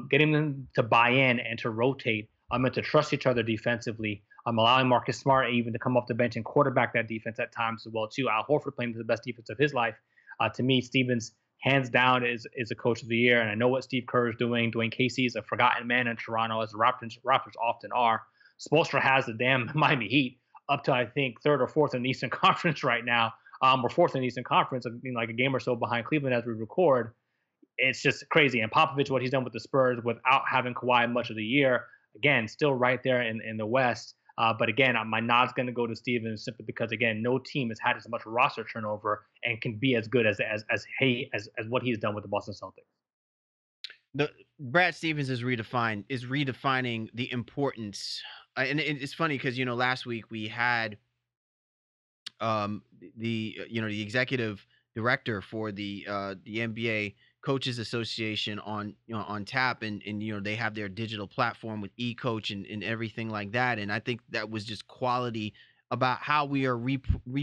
[SPEAKER 3] getting them to buy in and to rotate, and to trust each other defensively, allowing Marcus Smart even to come off the bench and quarterback that defense at times as well too. Al Horford playing the best defense of his life. To me, Stevens hands down is a Coach of the Year, and I know what Steve Kerr is doing. Dwayne Casey is a forgotten man in Toronto, as the Raptors often are. Spoelstra has the damn Miami Heat up to, I think, third or fourth in the Eastern Conference right now. We're fourth in the Eastern Conference, like a game or so behind Cleveland as we record. It's just crazy. And Popovich, what he's done with the Spurs without having Kawhi much of the year, again, still right there in the West. But again, my nod's going to go to Stevens simply because, again, no team has had as much roster turnover and can be as good as what he's done with the Boston Celtics.
[SPEAKER 2] The Brad Stevens is redefining the importance. And it's funny because last week we had the executive director for the NBA Coaches Association on tap, and they have their digital platform with eCoach and everything like that. And I think that was just quality about how we are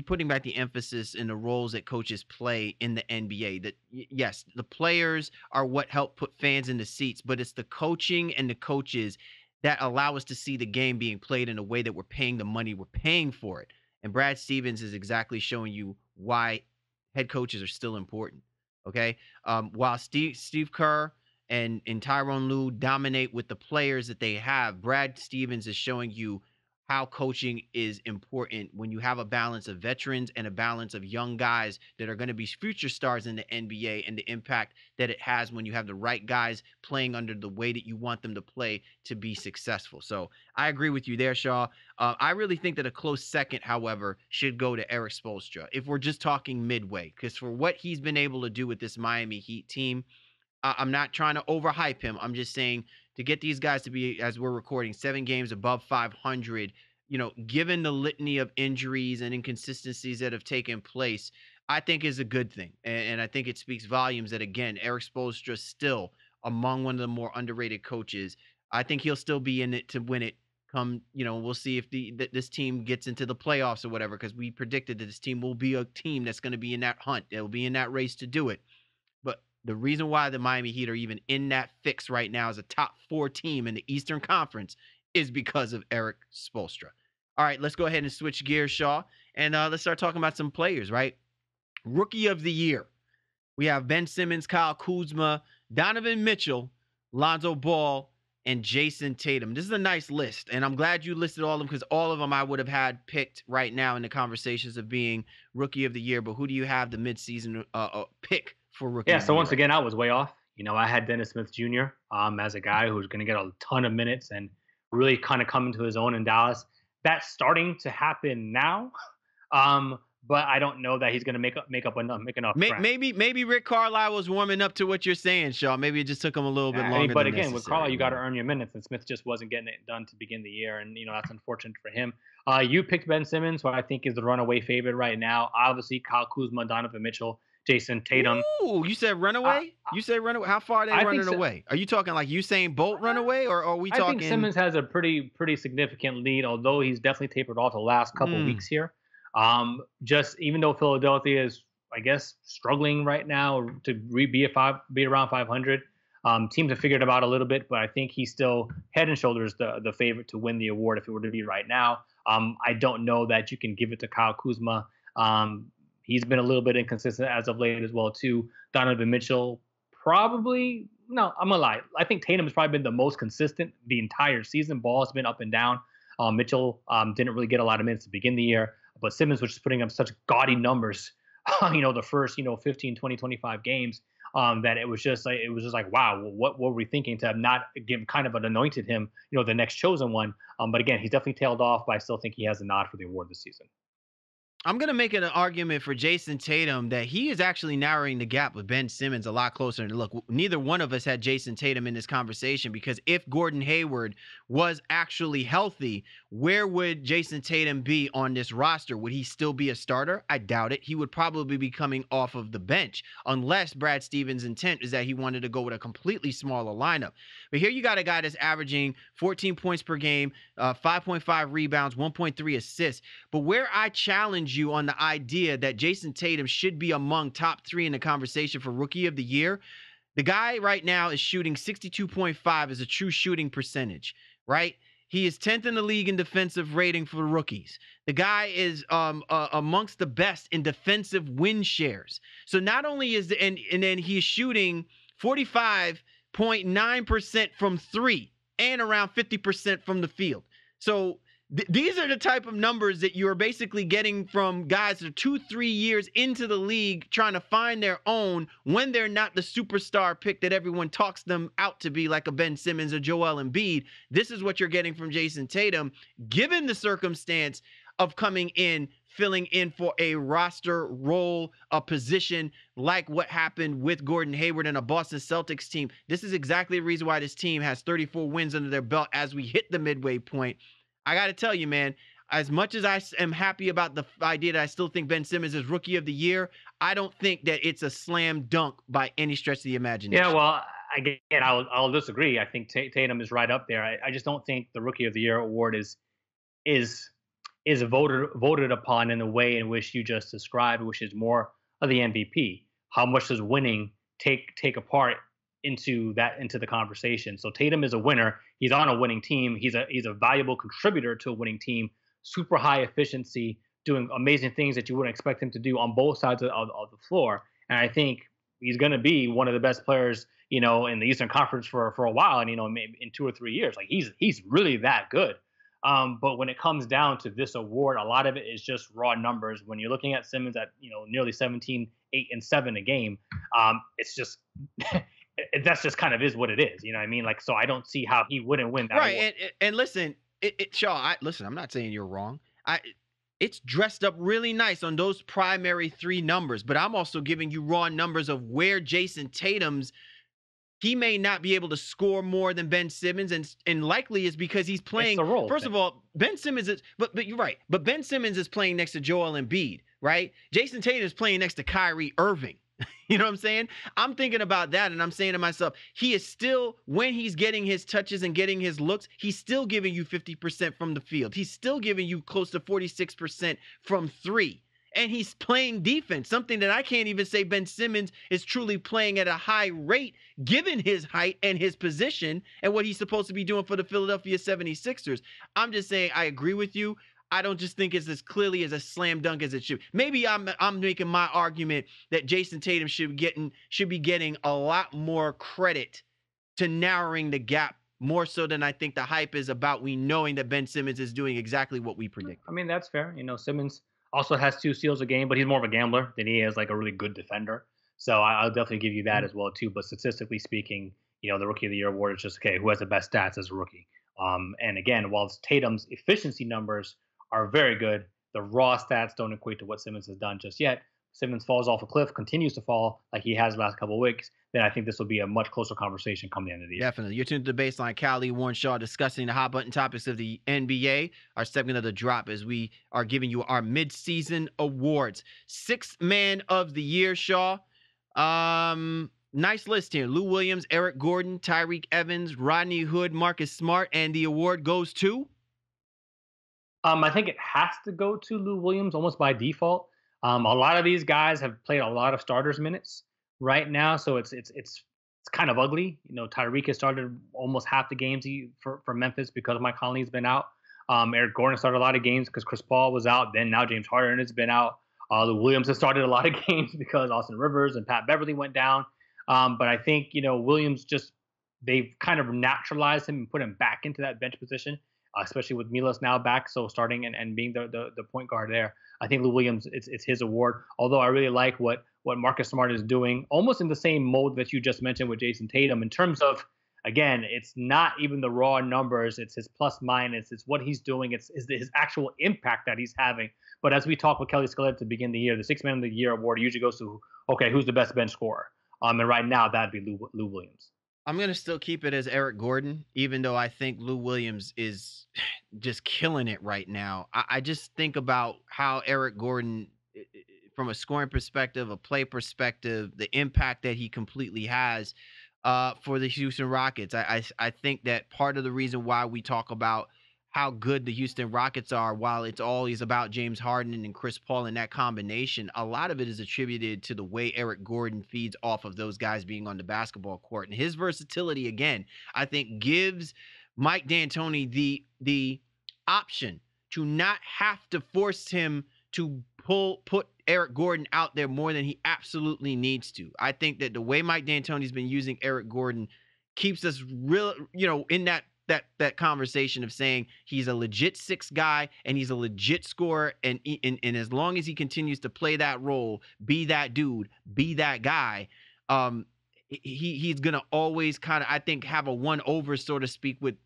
[SPEAKER 2] putting back the emphasis in the roles that coaches play in the NBA. That yes, the players are what help put fans in the seats, but it's the coaching and the coaches that allow us to see the game being played in a way that we're paying the money we're paying for it. And Brad Stevens is exactly showing you why head coaches are still important. Okay. While Steve Kerr and Tyronn Lue dominate with the players that they have, Brad Stevens is showing you how coaching is important when you have a balance of veterans and a balance of young guys that are going to be future stars in the NBA, and the impact that it has when you have the right guys playing under the way that you want them to play to be successful. So I agree with you there, Shaw. I really think that a close second, however, should go to Eric Spoelstra if we're just talking midway, because for what he's been able to do with this Miami Heat team, I'm not trying to overhype him. I'm just saying, to get these guys to be, as we're recording, 7 games above 500, given the litany of injuries and inconsistencies that have taken place, I think is a good thing. And I think it speaks volumes that, again, Eric Spoelstra still among one of the more underrated coaches. I think he'll still be in it to win it. We'll see if this team gets into the playoffs or whatever, because we predicted that this team will be a team that's going to be in that hunt. They'll be in that race to do it. But the reason why the Miami Heat are even in that fix right now as a top 4 team in the Eastern Conference is because of Eric Spoelstra. All right, let's go ahead and switch gears, Shaw, and let's start talking about some players, right? Rookie of the Year. We have Ben Simmons, Kyle Kuzma, Donovan Mitchell, Lonzo Ball, and Jason Tatum. This is a nice list, and I'm glad you listed all of them, because all of them I would have had picked right now in the conversations of being Rookie of the Year. But who do you have the midseason pick for Rookie?
[SPEAKER 3] Yeah, so once again, I was way off. I had Dennis Smith Jr. As a guy who's going to get a ton of minutes and really kind of come into his own in Dallas. That's starting to happen now, but I don't know that he's going to make enough.
[SPEAKER 2] Maybe Rick Carlisle was warming up to what you're saying, Shaw. Maybe it just took him a little bit longer.
[SPEAKER 3] But again, with Carlisle, you got to earn your minutes, and Smith just wasn't getting it done to begin the year, and that's unfortunate for him. You picked Ben Simmons, who I think is the runaway favorite right now. Obviously, Kyle Kuzma, Donovan Mitchell, Jason Tatum.
[SPEAKER 2] Ooh, you said runaway? You said runaway? How far are they running away? Are you talking like Usain Bolt runaway, or are we talking?
[SPEAKER 3] I think Simmons has a pretty significant lead, although he's definitely tapered off the last couple of weeks here. Just even though Philadelphia is, I guess, struggling right now to be around 500, teams have figured him out a little bit, but I think he's still head and shoulders the favorite to win the award if it were to be right now. I don't know that you can give it to Kyle Kuzma. He's been a little bit inconsistent as of late as well, too. Donovan Mitchell, probably, no, I'm going to lie. I think Tatum has probably been the most consistent the entire season. Ball has been up and down. Mitchell didn't really get a lot of minutes to begin the year, but Simmons was just putting up such gaudy numbers, the first, 15, 20, 25 games, that it was just like, wow, what were we thinking to have not kind of anointed him, the next chosen one. But again, he's definitely tailed off, but I still think he has a nod for the award this season.
[SPEAKER 2] I'm going to make an argument for Jason Tatum that he is actually narrowing the gap with Ben Simmons a lot closer. And look, neither one of us had Jason Tatum in this conversation, because if Gordon Hayward was actually healthy, where would Jason Tatum be on this roster? Would he still be a starter? I doubt it. He would probably be coming off of the bench, unless Brad Stevens' intent is that he wanted to go with a completely smaller lineup. But here you got a guy that's averaging 14 points per game, 5.5 rebounds, 1.3 assists. But where I challenge you on the idea that Jason Tatum should be among top 3 in the conversation for Rookie of the Year, the guy right now is shooting 62.5 as a true shooting percentage, right? He is 10th in the league in defensive rating for rookies. The guy is amongst the best in defensive win shares. So not only is and then he is shooting 45.9% from 3 and around 50% from the field. So these are the type of numbers that you're basically getting from guys that are 2-3 years into the league trying to find their own when they're not the superstar pick that everyone talks them out to be, like a Ben Simmons or Joel Embiid. This is what you're getting from Jason Tatum, given the circumstance of coming in, filling in for a roster role, a position like what happened with Gordon Hayward and a Boston Celtics team. This is exactly the reason why this team has 34 wins under their belt as we hit the midway point. I got to tell you, man, as much as I am happy about the idea that I still think Ben Simmons is Rookie of the Year, I don't think that it's a slam dunk by any stretch of the imagination.
[SPEAKER 3] Yeah, well, again, I'll disagree. I think Tatum is right up there. I just don't think the Rookie of the Year award is voted upon in the way in which you just described, which is more of the MVP. How much does winning take a part into the conversation? So Tatum is a winner. He's on a winning team. He's a valuable contributor to a winning team. Super high efficiency, doing amazing things that you wouldn't expect him to do on both sides of the floor. And I think he's going to be one of the best players, in the Eastern Conference for a while. And maybe in 2 or 3 years, like he's really that good. But when it comes down to this award, a lot of it is just raw numbers. When you're looking at Simmons at nearly 17, 8, and 7 a game, it's just that's just kind of is what it is. You know what I mean? Like, so I don't see how he wouldn't win that award.
[SPEAKER 2] Right. And listen, Shaw, listen, I'm not saying you're wrong. It's dressed up really nice on those primary 3 numbers, but I'm also giving you raw numbers of where Jason Tatum's, he may not be able to score more than Ben Simmons, and likely is because he's playing. First of all, Ben Simmons is, but you're right. But Ben Simmons is playing next to Joel Embiid, right? Jason Tatum is playing next to Kyrie Irving. You know what I'm saying? I'm thinking about that, and I'm saying to myself, he is still, when he's getting his touches and getting his looks, he's still giving you 50% from the field. He's still giving you close to 46% from 3. And he's playing defense, something that I can't even say Ben Simmons is truly playing at a high rate, given his height and his position and what he's supposed to be doing for the Philadelphia 76ers. I'm just saying, I agree with you. I don't just think it's as clearly as a slam dunk as it should. Maybe I'm making my argument that Jason Tatum should be getting a lot more credit to narrowing the gap, more so than I think the hype is about we knowing that Ben Simmons is doing exactly what we predict.
[SPEAKER 3] I mean, that's fair. Simmons also has 2 steals a game, but he's more of a gambler than he is like a really good defender. So I'll definitely give you that as well too. But statistically speaking, the Rookie of the Year award is just okay. Who has the best stats as a rookie? And again, while Tatum's efficiency numbers are very good, the raw stats don't equate to what Simmons has done just yet. Simmons falls off a cliff, continues to fall like he has the last couple of weeks, then I think this will be a much closer conversation come the end of the year.
[SPEAKER 2] Definitely. You're tuned to the Baseline. Callie, Warren Shaw discussing the hot button topics of the NBA. Our segment of the drop as we are giving you our mid-season awards. 6th man of the year, Shaw. Nice list here. Lou Williams, Eric Gordon, Tyreke Evans, Rodney Hood, Marcus Smart, and the award goes to?
[SPEAKER 3] I think it has to go to Lou Williams almost by default. A lot of these guys have played a lot of starters minutes right now, so it's kind of ugly. Tyreke has started almost half the games for Memphis because Mike Conley's been out. Eric Gordon started a lot of games because Chris Paul was out. Then now James Harden has been out. Lou Williams has started a lot of games because Austin Rivers and Pat Beverly went down. But I think Williams they've kind of naturalized him and put him back into that bench position. Especially with Milos now back, so starting and being the point guard there. I think Lou Williams, it's his award. Although I really like what Marcus Smart is doing, almost in the same mode that you just mentioned with Jason Tatum, in terms of, again, it's not even the raw numbers, it's his plus minus, it's what he's doing, it's his actual impact that he's having. But as we talked with Kelly Scarlett to begin the year, the 6th man of the year award usually goes to, okay, who's the best bench scorer? And right now, that'd be Lou Williams.
[SPEAKER 2] I'm going to still keep it as Eric Gordon, even though I think Lou Williams is just killing it right now. I just think about how Eric Gordon, from a scoring perspective, a play perspective, the impact that he completely has for the Houston Rockets. I think that part of the reason why we talk about how good the Houston Rockets are, while it's always about James Harden and Chris Paul and that combination, a lot of it is attributed to the way Eric Gordon feeds off of those guys being on the basketball court. And his versatility, again, I think gives Mike D'Antoni the option to not have to force him to put Eric Gordon out there more than he absolutely needs to. I think that the way Mike D'Antoni's been using Eric Gordon keeps us real, in that conversation of saying he's a legit 6 guy and he's a legit scorer, and as long as he continues to play that role, be that dude, be that guy, he's gonna always kind of, I think, have a 1-over, so to speak, with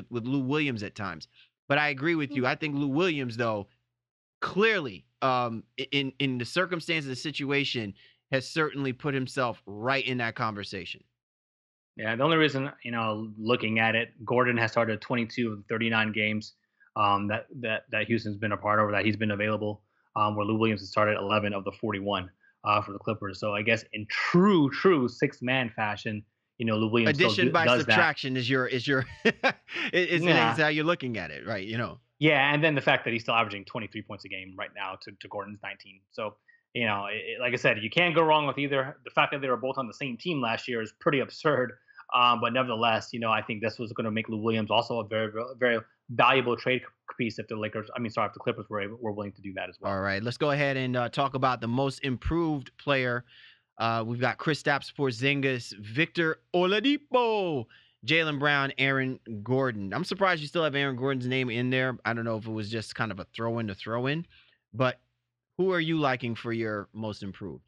[SPEAKER 2] Lou Williams at times. But I agree with you. I think Lou Williams, though, clearly, in the circumstances of the situation, has certainly put himself right in that conversation.
[SPEAKER 3] Yeah, the only reason, looking at it, Gordon has started 22 of the 39 games that Houston's been a part of, that he's been available, where Lou Williams has started 11 of the 41 for the Clippers. So I guess in true 6-man fashion, Lou Williams
[SPEAKER 2] addition by
[SPEAKER 3] does
[SPEAKER 2] subtraction
[SPEAKER 3] that.
[SPEAKER 2] is how you're looking at it, right?
[SPEAKER 3] Yeah, and then the fact that he's still averaging 23 points a game right now to Gordon's 19. So, like I said, you can't go wrong with either. The fact that they were both on the same team last year is pretty absurd. But nevertheless, I think this was going to make Lou Williams also a very, very valuable trade piece if the Clippers were willing to do that as well.
[SPEAKER 2] All right, let's go ahead and talk about the most improved player. We've got Kristaps Porzingis, Victor Oladipo, Jaylen Brown, Aaron Gordon. I'm surprised you still have Aaron Gordon's name in there. I don't know if it was just kind of a throw in to throw in, but who are you liking for your most improved?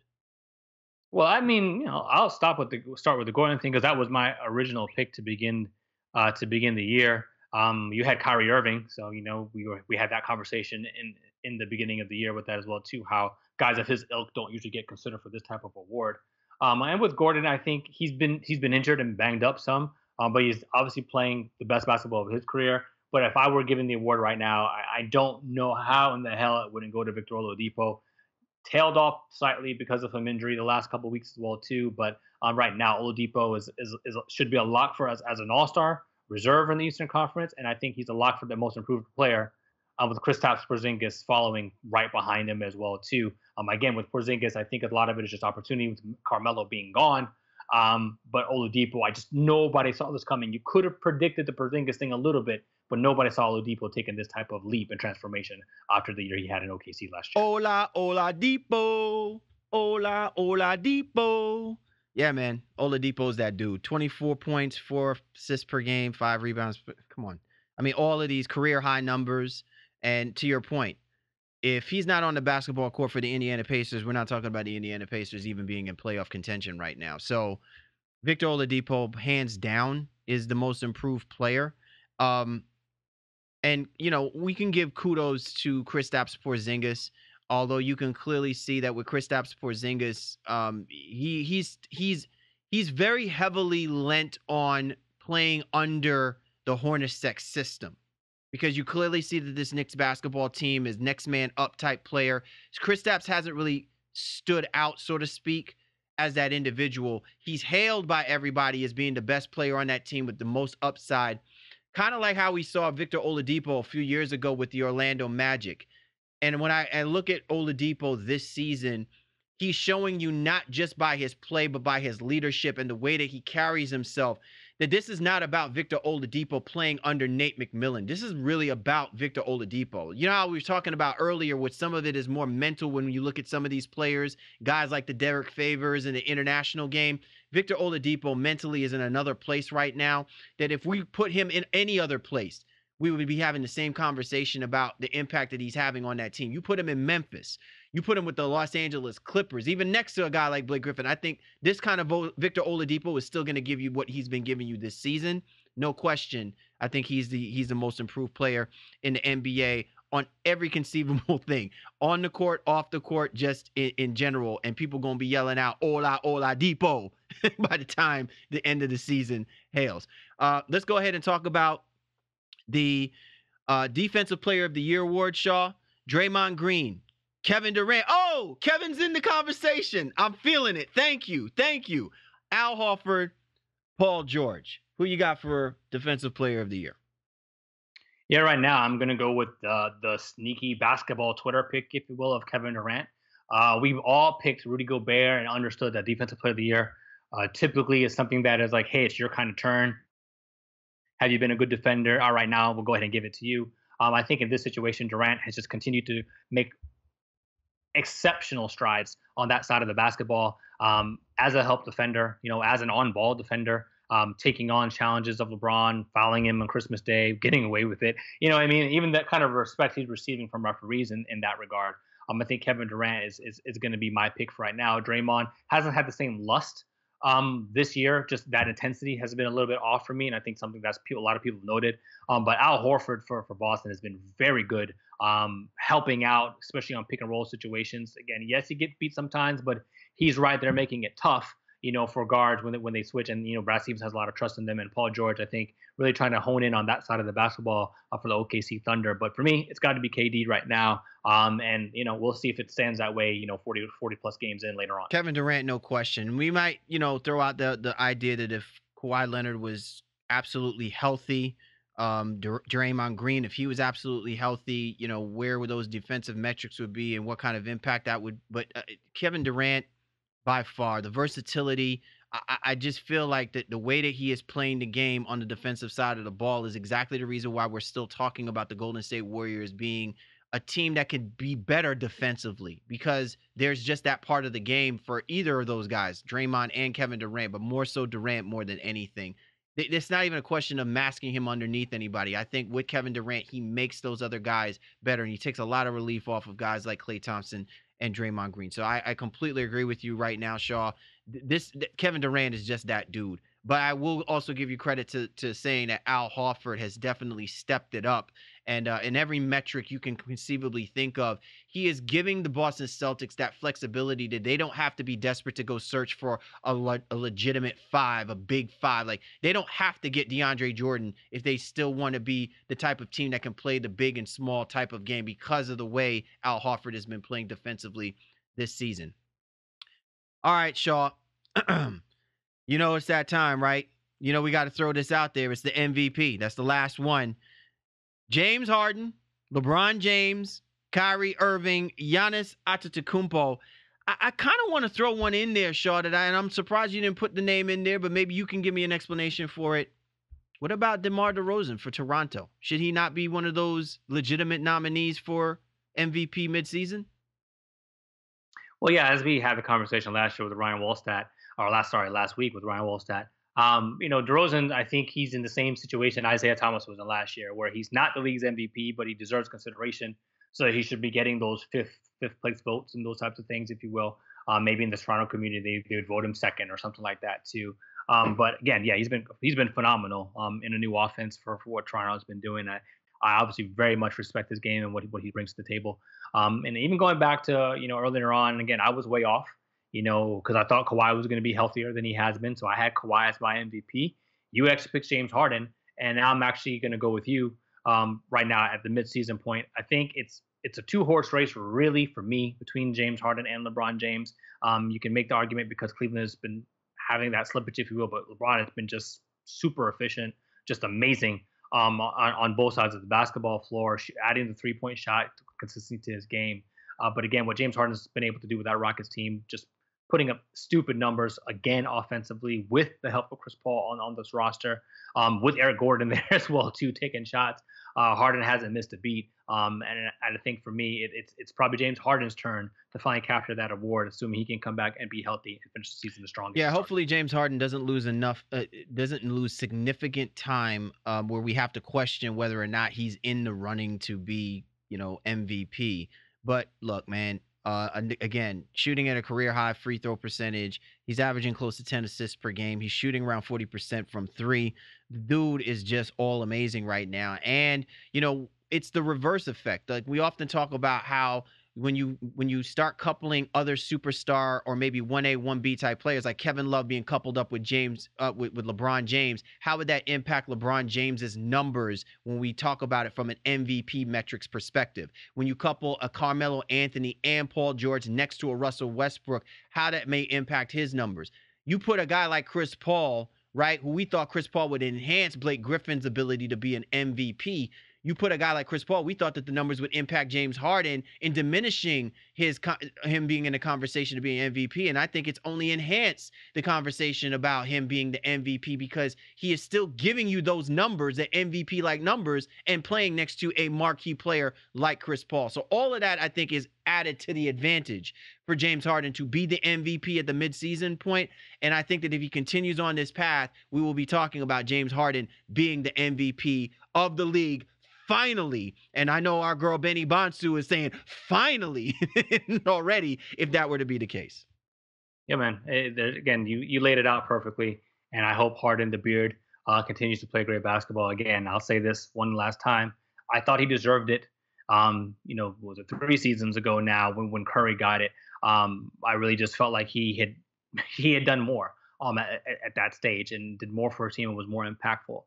[SPEAKER 3] Well, I mean, I'll start with the Gordon thing because that was my original pick to begin the year. You had Kyrie Irving, so we had that conversation in the beginning of the year with that as well too. How guys of his ilk don't usually get considered for this type of award. And with Gordon, I think he's been injured and banged up some, but he's obviously playing the best basketball of his career. But if I were given the award right now, I don't know how in the hell it wouldn't go to Victor Oladipo. Tailed off slightly because of some injury the last couple of weeks as well too. But right now, Oladipo is should be a lock for us as an All Star reserve in the Eastern Conference, and I think he's a lock for the most improved player. With Kristaps Porzingis following right behind him as well too. Again with Porzingis, I think a lot of it is just opportunity with Carmelo being gone. But Oladipo, nobody saw this coming. You could have predicted the Porzingis thing a little bit, but nobody saw Oladipo taking this type of leap and transformation after the year he had in OKC last year.
[SPEAKER 2] Hola, Oladipo. Hola, Oladipo. Yeah, man. Oladipo's that dude. 24 points, 4 assists per game, 5 rebounds. Come on. I mean, all of these career high numbers. And to your point, if he's not on the basketball court for the Indiana Pacers, we're not talking about the Indiana Pacers even being in playoff contention right now. So Victor Oladipo, hands down, is the most improved player. And we can give kudos to Kristaps Porzingis, although you can clearly see that with Kristaps Porzingis, he's very heavily lent on playing under the Hornacek system, because you clearly see that this Knicks basketball team is next man up type player. Kristaps hasn't really stood out, so to speak, as that individual. He's hailed by everybody as being the best player on that team with the most upside. Kind of like how we saw Victor Oladipo a few years ago with the Orlando Magic. And when I look at Oladipo this season, he's showing you not just by his play, but by his leadership and the way that he carries himself, that this is not about Victor Oladipo playing under Nate McMillan. This is really about Victor Oladipo. You know how we were talking about earlier, with some of it is more mental when you look at some of these players, guys like the Derek Favors in the international game. Victor Oladipo mentally is in another place right now that if we put him in any other place, we would be having the same conversation about the impact that he's having on that team. You put him in Memphis, you put him with the Los Angeles Clippers, even next to a guy like Blake Griffin. I think this kind of Victor Oladipo is still going to give you what he's been giving you this season. No question. I think he's the most improved player in the NBA on every conceivable thing, on the court, off the court, just in general. And people going to be yelling out, Ola, Oladipo, by the time the end of the season hails. Let's go ahead and talk about the Defensive Player of the Year award, Shaw. Draymond Green, Kevin Durant. Oh, Kevin's in the conversation. I'm feeling it. Thank you. Al Horford, Paul George. Who you got for Defensive Player of the Year?
[SPEAKER 3] Yeah, right now I'm going to go with the sneaky basketball Twitter pick, if you will, of Kevin Durant. We've all picked Rudy Gobert and understood that Defensive Player of the Year typically is something that is like, hey, it's your kind of turn. Have you been a good defender? All right, now we'll go ahead and give it to you. I think in this situation, Durant has just continued to make exceptional strides on that side of the basketball, as a help defender, as an on-ball defender, taking on challenges of LeBron, fouling him on Christmas Day, getting away with it. Even that kind of respect he's receiving from referees in that regard. I think Kevin Durant is going to be my pick for right now. Draymond hasn't had the same lust this year. Just that intensity has been a little bit off for me, and I think something that's a lot of people noted. But Al Horford for Boston has been very good, helping out, especially on pick and roll situations. Again, yes, he gets beat sometimes, but he's right there making it tough, for guards when they switch. And Brad Stevens has a lot of trust in them. And Paul George, I think, really trying to hone in on that side of the basketball for the OKC Thunder. But for me, it's got to be KD right now. And we'll see if it stands that way, 40 plus games in later on.
[SPEAKER 2] Kevin Durant, no question. We might, throw out the idea that if Kawhi Leonard was absolutely healthy, Draymond Green, if he was absolutely healthy, where would those defensive metrics would be and what kind of impact that would. But Kevin Durant, by far, the versatility. I just feel like that the way that he is playing the game on the defensive side of the ball is exactly the reason why we're still talking about the Golden State Warriors being a team that could be better defensively, because there's just that part of the game for either of those guys, Draymond and Kevin Durant, but more so Durant more than anything. It's not even a question of masking him underneath anybody. I think with Kevin Durant, he makes those other guys better, and he takes a lot of relief off of guys like Klay Thompson and Draymond Green. So I completely agree with you right now, Shaw. Kevin Durant is just that dude. But I will also give you credit to saying that Al Horford has definitely stepped it up. And in every metric you can conceivably think of, he is giving the Boston Celtics that flexibility that they don't have to be desperate to go search for a legitimate five, a big five. Like, they don't have to get DeAndre Jordan if they still want to be the type of team that can play the big and small type of game because of the way Al Horford has been playing defensively this season. All right, Shaw. You know it's that time, right? You know we got to throw this out there. It's the MVP. That's the last one. James Harden, LeBron James, Kyrie Irving, Giannis Antetokounmpo. I kind of want to throw one in there, Shaw, and I'm surprised you didn't put the name in there, but maybe you can give me an explanation for it. What about DeMar DeRozan for Toronto? Should he not be one of those legitimate nominees for MVP midseason?
[SPEAKER 3] Well, yeah, as we had the conversation last year with Ryan Wallstat, or last week with Ryan Wallstat, DeRozan, I think he's in the same situation Isaiah Thomas was in last year, where he's not the league's MVP, but he deserves consideration. So he should be getting those fifth place votes and those types of things, if you will. Maybe in the Toronto community, they would vote him second or something like that too. But again, yeah, he's been phenomenal in a new offense for what Toronto's been doing. I obviously very much respect his game and what he brings to the table. And even going back to earlier on, again, I was way off. Because I thought Kawhi was going to be healthier than he has been. So I had Kawhi as my MVP. You actually picked James Harden, and now I'm actually going to go with you right now at the midseason point. I think it's a two-horse race, really, for me, between James Harden and LeBron James. You can make the argument because Cleveland has been having that slippage, if you will, but LeBron has been just super efficient, just amazing on both sides of the basketball floor, adding the three-point shot consistency to his game. But again, what James Harden's been able to do with that Rockets team, just putting up stupid numbers again offensively with the help of Chris Paul on this roster, with Eric Gordon there as well too, taking shots. Harden hasn't missed a beat, and I think for me it's probably James Harden's turn to finally capture that award, assuming he can come back and be healthy and finish the season the strongest.
[SPEAKER 2] Yeah, hopefully James Harden doesn't lose significant time where we have to question whether or not he's in the running to be MVP. But look, man. Again, shooting at a career high free throw percentage. He's averaging close to 10 assists per game. He's shooting around 40% from three. The dude is just all amazing right now. And, it's the reverse effect. Like, we often talk about how when you start coupling other superstar or maybe 1A, 1B type players like Kevin Love being coupled up with with LeBron James, how would that impact LeBron James's numbers when we talk about it from an MVP metrics perspective? When you couple a Carmelo Anthony and Paul George next to a Russell Westbrook, how that may impact his numbers. You put a guy like Chris Paul, right, who we thought Chris Paul would enhance Blake Griffin's ability to be an MVP. You put a guy like Chris Paul, we thought that the numbers would impact James Harden in diminishing him being in the conversation to be an MVP. And I think it's only enhanced the conversation about him being the MVP because he is still giving you those numbers, the MVP-like numbers, and playing next to a marquee player like Chris Paul. So all of that, I think, is added to the advantage for James Harden to be the MVP at the midseason point. And I think that if he continues on this path, we will be talking about James Harden being the MVP of the league. Finally, and I know our girl Benny Bonsu is saying finally already, if that were to be the case.
[SPEAKER 3] Yeah, man. Again, you laid it out perfectly, and I hope Harden the Beard continues to play great basketball. Again, I'll say this one last time. I thought he deserved it. Was it 3 seasons ago now when Curry got it? I really just felt like he had done more at that stage and did more for a team and was more impactful.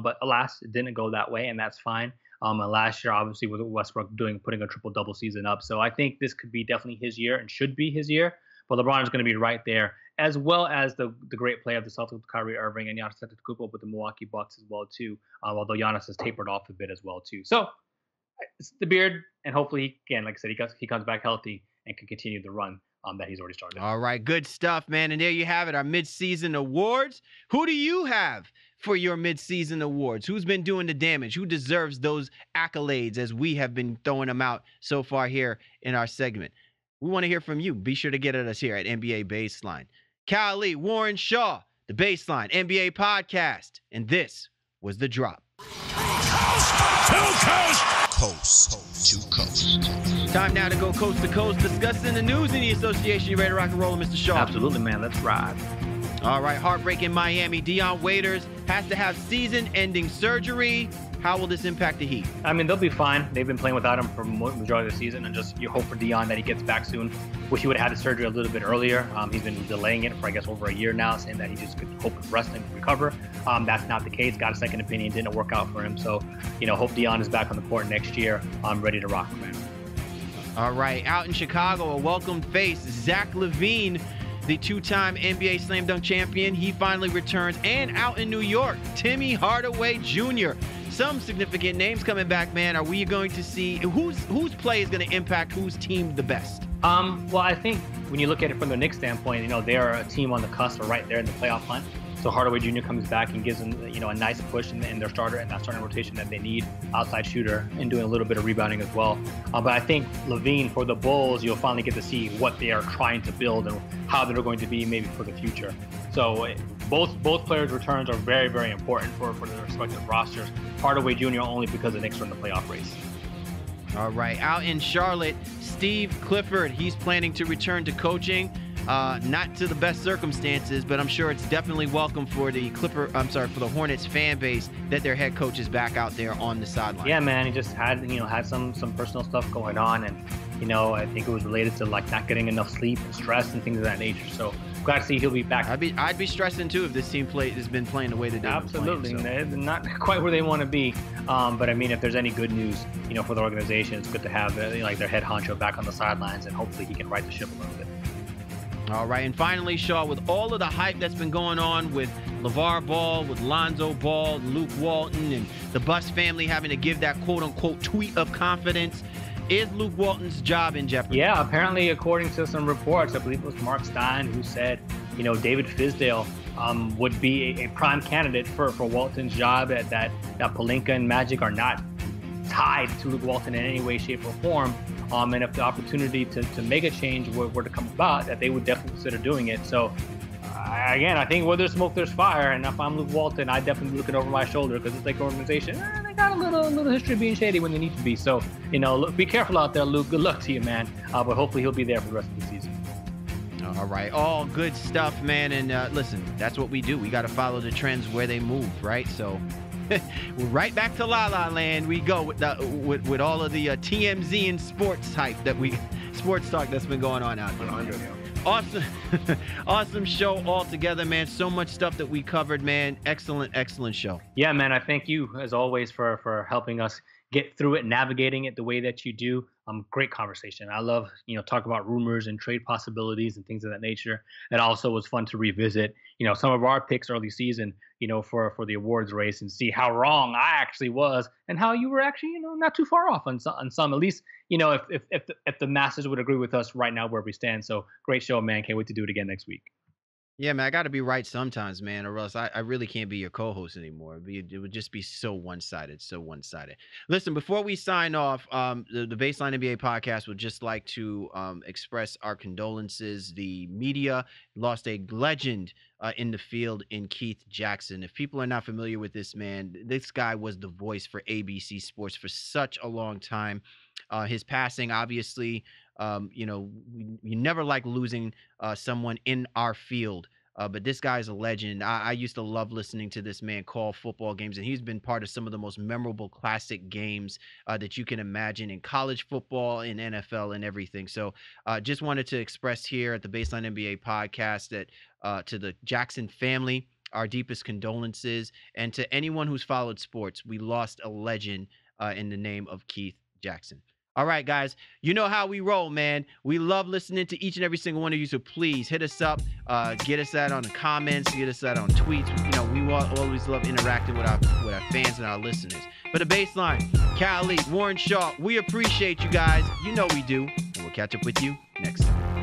[SPEAKER 3] But alas, it didn't go that way, and that's fine. And last year, obviously, with Westbrook putting a triple-double season up. So I think this could be definitely his year and should be his year. But LeBron is going to be right there, as well as the great play of the Celtics with Kyrie Irving and Giannis Antetokounmpo with the Milwaukee Bucks as well, too, although Giannis has tapered off a bit as well, too. So it's the Beard, and hopefully, again, like I said, he comes back healthy and can continue the run that he's already started.
[SPEAKER 2] All right, good stuff, man. And there you have it, our midseason awards. Who do you have for your midseason awards? Who's been doing the damage? Who deserves those accolades as we have been throwing them out so far here in our segment? We want to hear from you. Be sure to get at us here at NBA Baseline. Kyle Lee, Warren Shaw, the Baseline NBA podcast, and this was The Drop.
[SPEAKER 1] Coast to coast.
[SPEAKER 2] Time now to go coast to coast, discussing the news in the association. You ready to rock and roll, Mr. Shaw?
[SPEAKER 3] Absolutely, man. Let's ride.
[SPEAKER 2] All right, heartbreak in Miami. Dion Waiters has to have season-ending surgery. How will this impact the Heat?
[SPEAKER 3] I mean, they'll be fine. They've been playing without him for the majority of the season, and just you hope for Dion that he gets back soon. Wish he would have had the surgery a little bit earlier. He's been delaying it for, I guess, over a year now, saying that he just could hope with wrestling to recover. That's not the case. Got a second opinion, didn't work out for him. So, hope Dion is back on the court next year. I'm ready to rock, man.
[SPEAKER 2] All right, out in Chicago, a welcome face, Zach LaVine, the two-time NBA Slam Dunk champion. He finally returns. And out in New York, Timmy Hardaway Jr., some significant names coming back, man. Are we going to see whose play is going to impact whose team the best?
[SPEAKER 3] Well, I think when you look at it from the Knicks standpoint, they're a team on the cusp or right there in the playoff hunt. So Hardaway Jr. comes back and gives them, a nice push in their starter and that starting rotation that they need, outside shooter, and doing a little bit of rebounding as well. But I think LaVine, for the Bulls, you'll finally get to see what they are trying to build and how they're going to be maybe for the future. So both players' returns are very, very important for their respective rosters. Hardaway Jr. only because the Knicks are in the playoff race.
[SPEAKER 2] All right, out in Charlotte, Steve Clifford, he's planning to return to coaching. Not to the best circumstances, but I'm sure it's definitely welcome for the for the Hornets fan base that their head coach is back out there on the sideline.
[SPEAKER 3] Yeah, man, he just had some personal stuff going on, and I think it was related to like not getting enough sleep and stress and things of that nature. So glad to see he'll be back.
[SPEAKER 2] I'd be stressing too if this team has been playing the way that they've
[SPEAKER 3] Absolutely.
[SPEAKER 2] been playing.
[SPEAKER 3] They're not quite where they want to be. But I mean, if there's any good news, for the organization, it's good to have their head honcho back on the sidelines, and hopefully he can right the ship a little bit.
[SPEAKER 2] All right, and finally, Shaw, with all of the hype that's been going on with LeVar Ball, with Lonzo Ball, Luke Walton, and the Buss family having to give that quote-unquote tweet of confidence, is Luke Walton's job in jeopardy? Yeah, apparently, according to some reports, I believe it was Mark Stein who said, David Fizdale would be a prime candidate for Walton's job, that Pelinka and Magic are not tied to Luke Walton in any way, shape, or form. And if the opportunity to make a change were to come about, that they would definitely consider doing it. So, again, I think where there's smoke, there's fire. And if I'm Luke Walton, I definitely be looking over my shoulder because it's like an organization. They got a little history of being shady when they need to be. So, look, be careful out there, Luke. Good luck to you, man. But hopefully he'll be there for the rest of the season. All right. All good stuff, man. And listen, that's what we do. We got to follow the trends where they move, right? So we're right back to La La Land. We go with with all of the TMZ and sports hype sports talk that's been going on out there. 100. Awesome show altogether, man. So much stuff that we covered, man. Excellent show. Yeah, man. I thank you as always for helping us get through it, navigating it the way that you do. Great conversation. I love, talk about rumors and trade possibilities and things of that nature. It also was fun to revisit, some of our picks early season, for the awards race and see how wrong I actually was and how you were actually, not too far off on some, at least, if the masses would agree with us right now where we stand. So great show, man. Can't wait to do it again next week. Yeah, man, I got to be right sometimes, man, or else I really can't be your co-host anymore. It would just be so one-sided. Listen, before we sign off, the Baseline NBA podcast would just like to express our condolences. The media lost a legend in the field in Keith Jackson. If people are not familiar with this man, this guy was the voice for ABC Sports for such a long time. His passing, obviously, you never like losing someone in our field. But this guy's a legend. I used to love listening to this man call football games, and he's been part of some of the most memorable classic games that you can imagine in college football, in NFL, and everything. So just wanted to express here at the Baseline NBA podcast that to the Jackson family, our deepest condolences, and to anyone who's followed sports, we lost a legend in the name of Keith Jackson. All right, guys, you know how we roll, man. We love listening to each and every single one of you, so please hit us up, get us out on the comments, get us out on tweets. We always love interacting with our fans and our listeners. But the Baseline, Khalid, Warren Shaw, we appreciate you guys. You know we do, and we'll catch up with you next time.